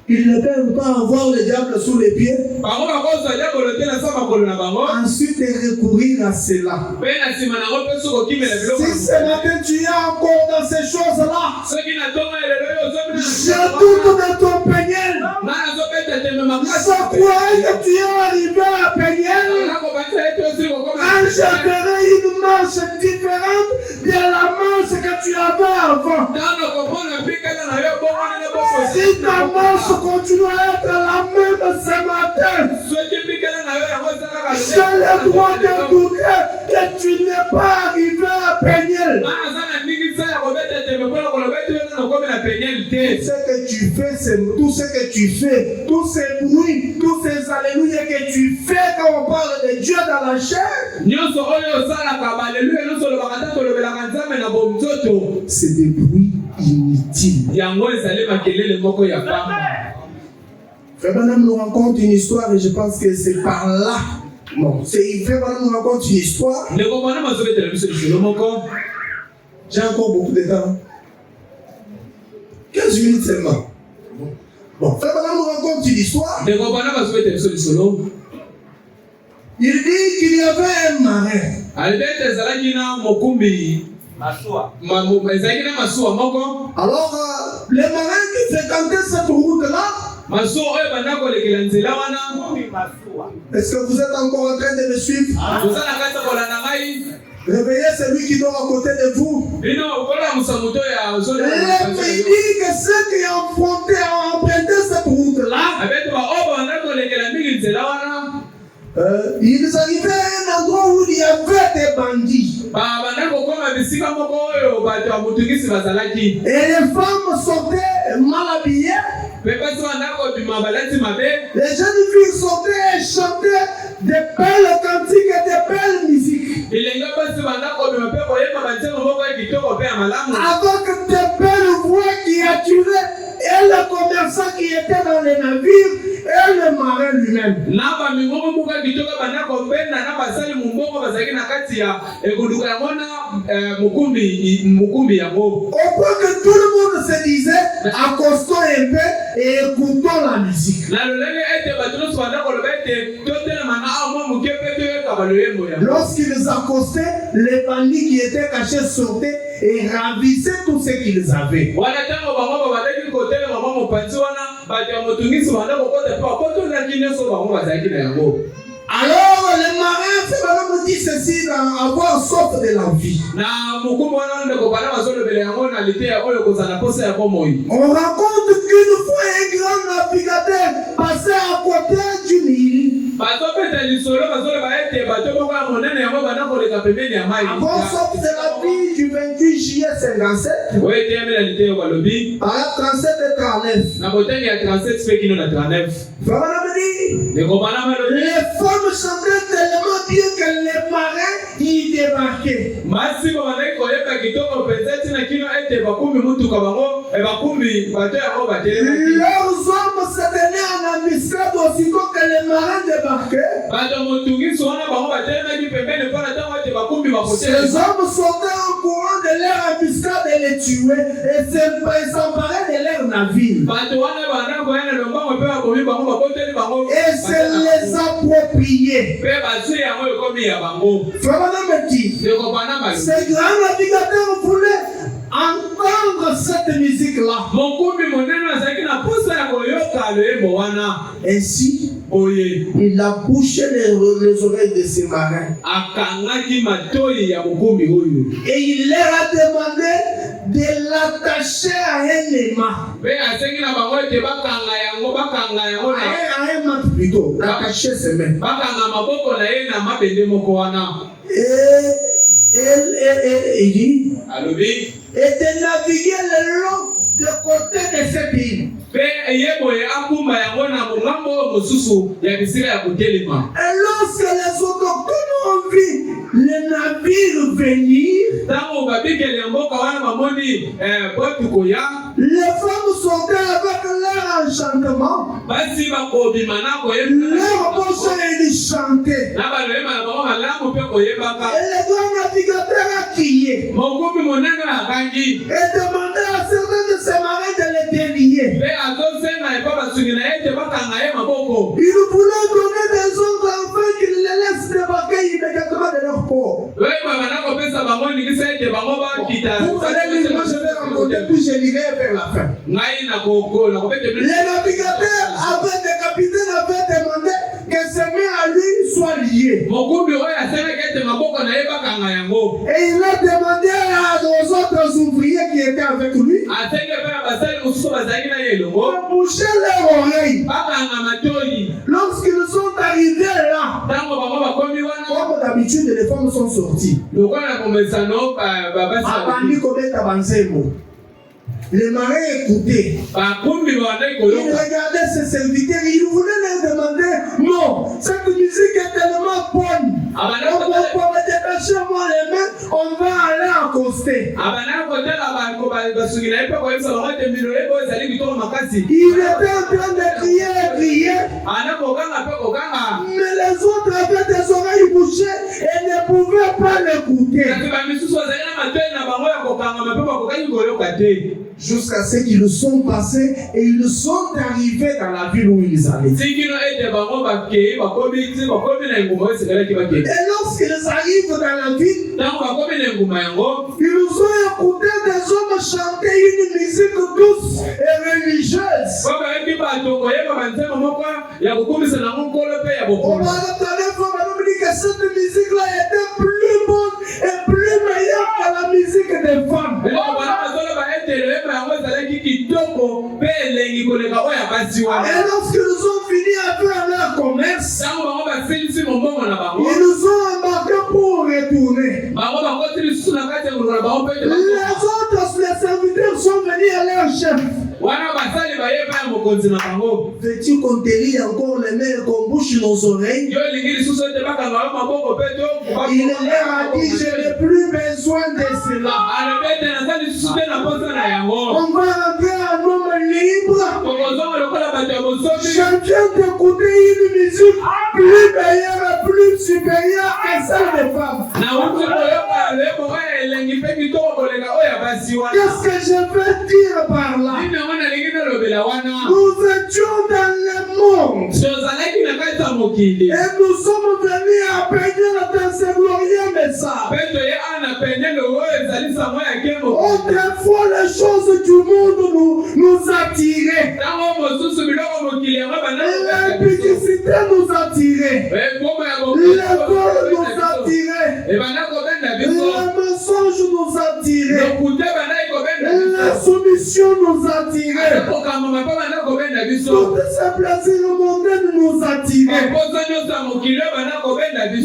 Ils ne peuvent pas avoir le diable sous les pieds. Ensuite, recourir à cela. Si ce matin tu es encore dans ces choses-là, je doute de ton Peniel. Je crois que tu es arrivé à Peniel. Quand je ferai une marche différente de la marche que tu avais avant. Si ta marche continue à être la même ce matin, j'ai le droit de douter que tu n'es pas arrivé à Peniel. Tout ce que tu fais, tous ces bruits, tous ces alléluia que tu fais quand on parle de Dieu dans la chair, c'est des bruits inutiles. Frère Branham nous raconte une histoire et je pense que c'est par là. Bon, Frère Branham nous raconte une histoire. J'ai encore beaucoup de temps. 15 minutes seulement. Bon, Frère Branham nous raconte une histoire. Il dit qu'il y avait un marin. Alors, les marins qui fréquentaient cette route-là, est-ce que vous êtes encore en train de me suivre? Réveillez celui qui dort à côté de vous. Il dit que ceux qui ont emprunté cette route-là, ils arrivaient à un endroit où il y avait des bandits. Et les femmes sortaient mal habillées. Les jeunes filles sortaient et chantaient de belles cantiques et de belles musiques. Avec de belles voix qui attiraient et le commerçant qui était dans les navires et le marin lui-même. Au point que tout le monde se disait, accostons un peu et écoutons la musique. Lorsqu'ils accostaient, les bandits qui étaient cachés sortaient et ravissaient tout ce qu'ils avaient. Alors le marin me dit ceci dans avoir soif de la vie. On raconte qu'une fois un grand navigateur passait à côté d'une île. Avant soif de la vie du 28 juillet 57. Par 37 et 39. Les femmes chantaient tellement bien que les marins y débarquaient. Leurs hommes se tenaient en embuscade aussitôt que les marins débarquaient. Ces hommes sautaient en courant de leur embuscade et les tuaient et s'emparaient de leur navire. Et se les approprier. Frère me dit, ces grands navigateurs voulaient entendre cette musique-là. Ainsi, il a bouché les oreilles de ces marins. Et il leur a demandé de l'attacher à un aimant. À un mat plutôt, d'attacher ses mains. Et de naviguer le long de côté de cette île. Et lorsque les autochtones ont vu les navires venir, les femmes sortaient avec leur enchantement. Leur bouche ils chantaient. Et les grands navigateurs a crié. Et demandé à certains de ses marins de les délier. Ils voulaient donner des ordres afin qu'ils les laissent débarquer immédiatement de leur port. Vous allez lire, moi je vais raconter, puis je lirai vers la fin. Les navigateurs avaient, des capitaines avaient demandé que ses mains à lui soient liées. Et il a demandé aux autres ouvriers qui étaient avec lui de boucher leurs oreilles. Lorsqu'ils sont arrivés là, comme d'habitude, les femmes sont sorties. Les marins écoutaient. Ils regardaient ses serviteurs. Ils voulaient leur demander, non, cette musique est tellement bonne. On va détacher moi les mains, on va aller accoster. Il était en train de crier. Mais les autres avaient des oreilles bouchées et ne pouvaient pas l'écouter. Jusqu'à ce qu'ils sont passés et ils sont arrivés dans la ville où ils allaient. Et lorsqu'ils arrivent dans la ville, ils ont écouté des hommes chanter une musique douce et religieuse. On va dire que cette musique-là était plus bonne et plus meilleure que la musique des femmes. Et lorsqu'ils ont fini à faire leur commerce, ils ont embarqué pour retourner. Les autres, les serviteurs sont venus à leur chef. Veux-tu qu'on te lie encore les mains et qu'on bouche nos oreilles? Il leur a dit, je n'ai plus besoin de cela. On va rentrer un homme libre. Je viens d'écouter une musique plus meilleure et plus supérieure que celle des femmes. Qu'est-ce que je veux dire par là? Nous étions dans le monde et nous sommes venus à peiner dans ce glorieux message. Autrefois, les choses du monde nous attiraient. L'impudicité nous attirait. Les vols nous attiraient. Les mensonges nous attiraient. La soumission nous attirait. Toutes ces plaisirs mondains nous attiraient.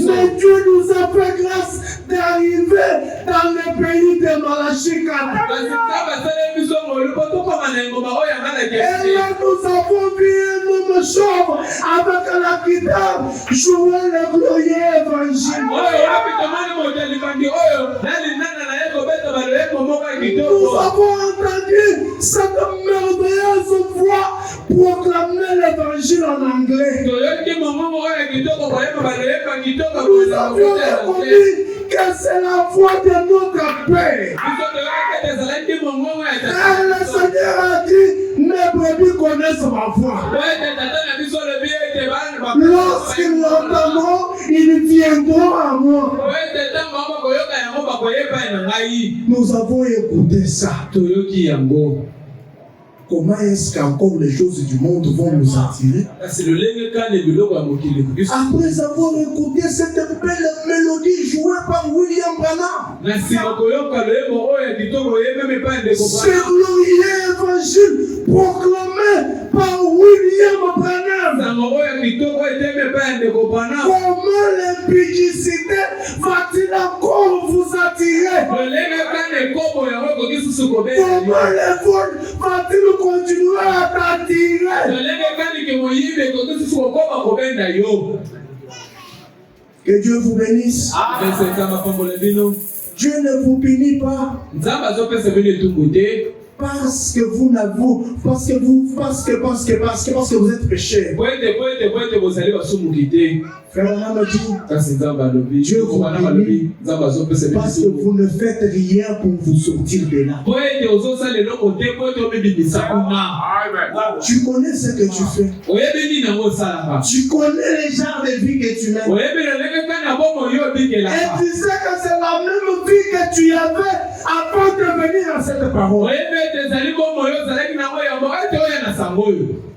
Mais Dieu nous a fait grâce d'arriver dans le pays de Malachi 4. Et là, nous avons vu un homme chauve avec la guitare jouer le glorieux évangile. Nous avons entendu cette merveilleuse voix proclamer l'évangile en anglais. Nous avions reconnu que c'est la voix de notre Père. Et le Seigneur a dit, mes brebis connaissent ma voix. Lorsqu'ils l'entendront, ils viendront à moi. Nous avons écouté ça. Comment est-ce qu'encore les choses du monde vont nous attirer? Après avoir écouté cette belle mélodie jouée par William Branham, ce glorieux évangile proclamé par William Branham, comment l'impudicité va-t-il encore vous attirer? Comment les vols va-t-il continuer à t'attirer? Que Dieu vous bénisse. Dieu ne vous punit pas parce que vous êtes péchés. Frère Branham dit, Dieu vous punit parce que vous ne faites rien pour vous sortir de là. Tu connais ce que tu fais. Tu connais les genres de vie que tu mènes. Et tu sais que c'est la même vie que tu avais avant de venir à cette parole.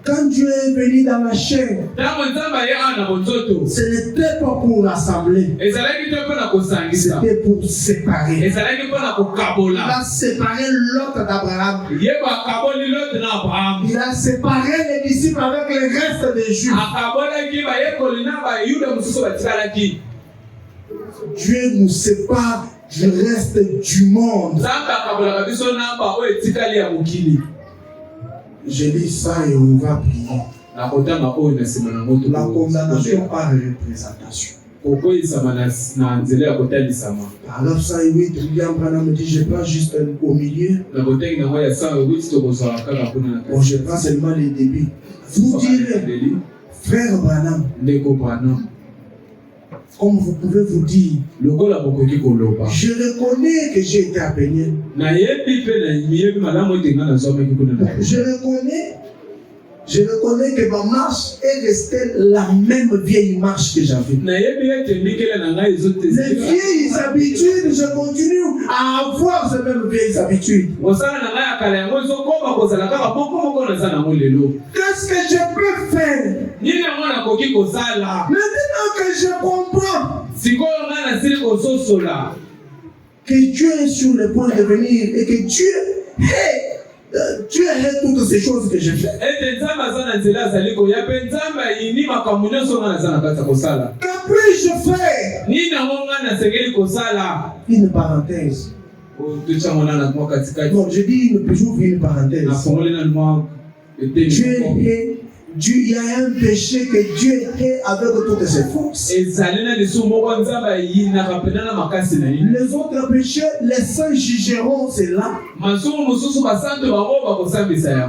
Quand Dieu est venu dans la chair, ce n'était pas pour rassembler, c'était pour séparer. Il a séparé l'autre d'Abraham. Il a séparé les disciples avec le reste des Juifs. Dieu nous sépare du reste du monde. Je lis ça et on va prier. La condamnation par représentation. Alors ça, oui, William Branham me dit, je prends juste au milieu. Bon, je prends seulement les débuts. Vous direz, frère Branham, comme vous pouvez vous dire, je reconnais que j'ai été appelé. Je reconnais que ma marche est restée la même vieille marche que j'avais. Les vieilles habitudes, je continue à avoir ces mêmes vieilles habitudes. Qu'est-ce que je peux faire? Maintenant que je comprends que Dieu est sur le point de venir et que Dieu est toutes ces choses que je fais. Que puis-je faire? Une parenthèse. Non, je dis j'ouvre une parenthèse. Il y a un péché que Dieu est avec toutes ses forces. Les autres péchés, les saints jugeront cela.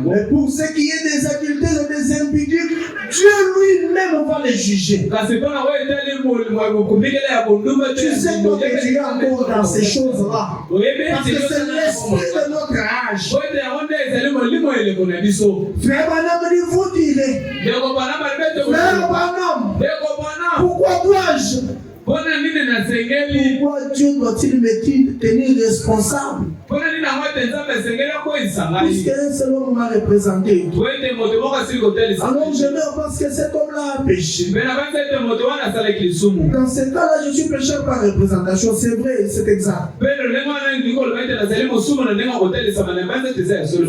Mais pour ce qui est des adultères et des impudiques, Dieu lui-même va les juger. Tu sais donc que tu es encore dans ces choses-là. Parce que c'est l'esprit de notre âge. Frère Branham dit, vous direz, frère Branham, pourquoi dois-je? Pourquoi Dieu doit-il me tenir responsable? Puisqu'un seul homme m'a représenté. Alors je meurs parce que cet homme-là a péché. Dans ce cas-là, je suis pécheur par représentation. C'est vrai, c'est exact.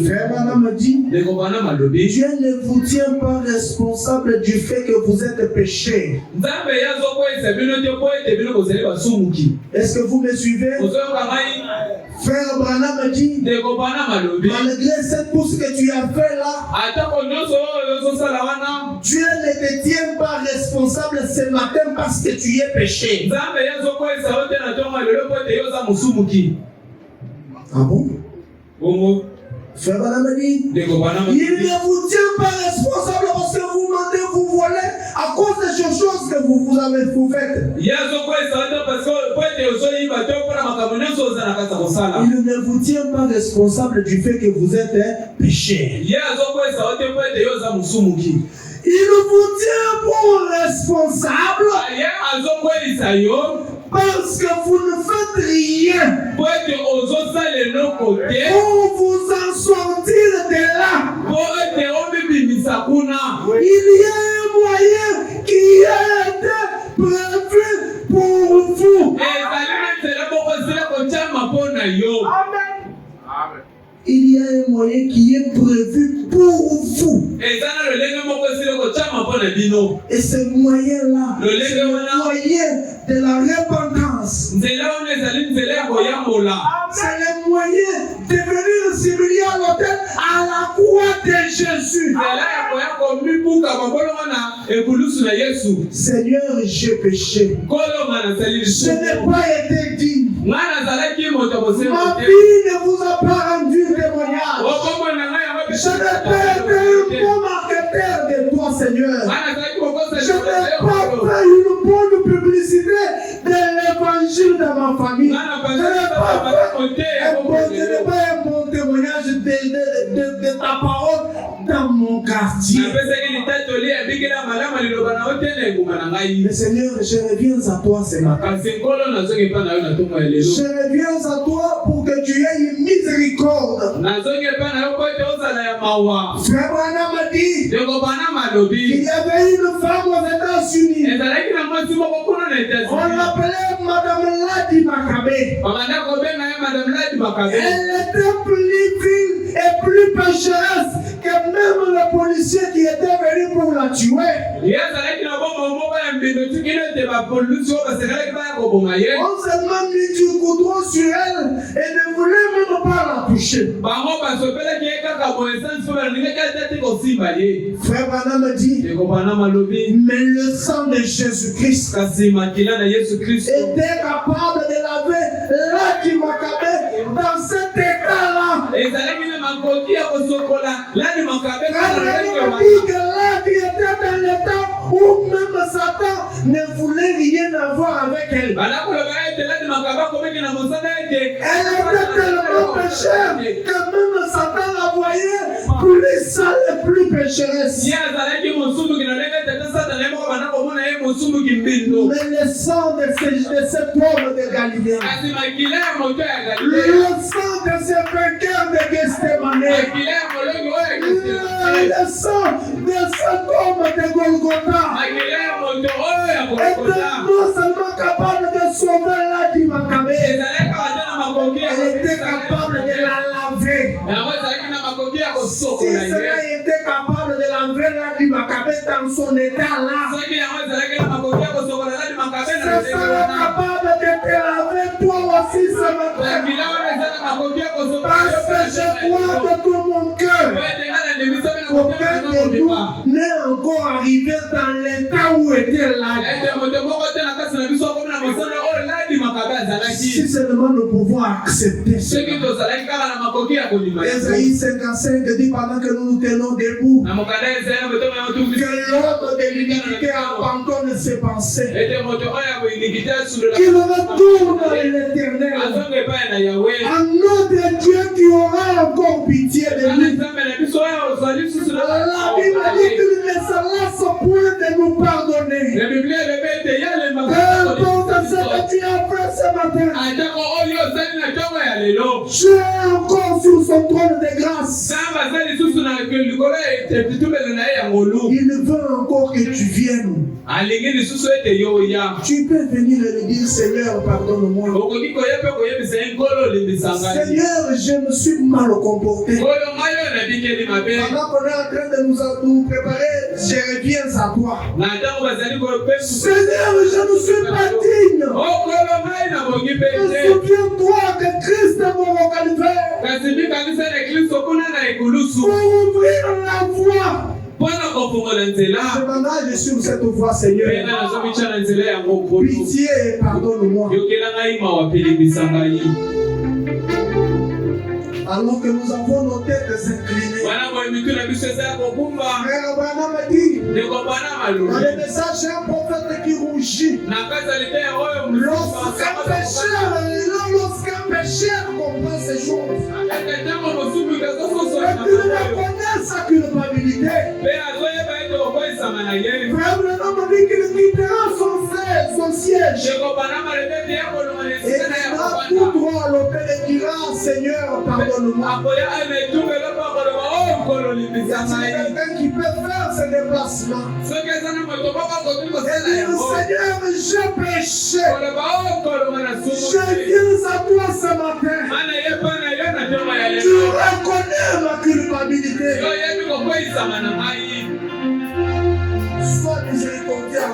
Frère Branham me dit, Dieu ne vous tient pas responsable du fait que vous êtes péché. Est-ce que vous me suivez? Frère Branham me dit, malgré cette pousse que tu as fait là, Dieu ne te tient pas responsable ce matin parce que tu es péché. Ah bon? Frère Branham me dit, il ne vous tient pas responsable parce que vous mentez, vous volez à cause de ces choses que vous avez faites. Il ne vous tient pas responsable du fait que vous êtes péché. Il vous tient pour responsable parce que vous ne faites rien pour vous en sortir de là. Il y a un moyen qui a été prévu pour vous. Amen. Il y a un moyen qui est prévu pour vous. Et ce moyen-là, c'est le moyen de la repentance. C'est le moyen de venir s'humilier à l'autel, à la croix. voie de Jésus. Seigneur, j'ai péché. Je n'ai pas été digne. Ma vie ne vous a pas rendu témoignage. Je n'ai pas été un bon marketeur de toi, Seigneur. Je n'ai pas fait une bonne publicité de l'évangile dans ma famille. Je n'ai pas fait un bon témoignage de ta parole dans mon quartier. Mais Seigneur, je reviens à toi ce matin. Je reviens à toi pour que tu aies une miséricorde. Frère Branham m'a dit qu'il y avait une femme aux États-Unis. On l'appelait Madame Ladi Makabé. Elle était plus vile et plus pécheresse que même le policier qui était venu pour la tuer. On s'est même mis du goudron sur elle et ne voulait même pas la toucher. Frère Branham me dit, mais le sang de Jésus-Christ était capable de laver Ladi Makabé dans cet état-là. Quand il était dans l'état où même Satan ne voulait rien avoir avec elle. Elle était tellement péchère que même Satan la voyait plus sale et plus pécheresse. Mais le sang de cet homme de Galilée, le sang de ce vainqueur de Gethsemane, le sang de cet homme de Golgotha était non seulement capable de sauver Ladi Makabé, elle était capable de la laver. Si cela était capable de laver Ladi Makabé dans son état-là, c'est sera capable de te laver toi aussi ce matin. Parce que je crois de tout mon cœur qu'aucun de nous n'est encore arrivé dans l'état où était Ladi. Si seulement nous pouvons accepter cela. Ésaïe 55 dit pendant que nous nous tenons debout, que l'homme de l'iniquité abandonne ses pensées, qu'il retourne à l'Éternel, à notre Dieu qui aura encore pitié de lui. La Bible dit qu'il ne se lasse point de nous pardonner. Pardon de ce que tu as fait ce matin. Tu es encore sur son trône de grâce. Il veut encore que tu viennes. Tu peux venir et lui dire, Seigneur, pardonne-moi. Seigneur, je me suis mal comporté. Pendant qu'on est en train de nous préparer, je reviens à toi. Seigneur, je ne suis pas digne. Souviens-toi que Christ est mon localisateur pour ouvrir la voie. Je suis sur cette voie, Seigneur. Pitié et pardonne-moi. Alors que nous avons nos têtes inclinées, Frère Branham a dit, dans le message, c'est un prophète qui rougit. Lorsqu'un pécheur comprend ces choses, et qu'il reconnaît sa culpabilité, Frère Branham a dit qu'il quittera son siège et il ira tout droit à l'autel et dira, Seigneur, pardonne-moi. Il y a quelqu'un qui peut faire ce déplacement. Et dire, Seigneur, j'ai péché. Je viens à toi ce matin. Tu reconnais ma culpabilité. Sois miséricordieux.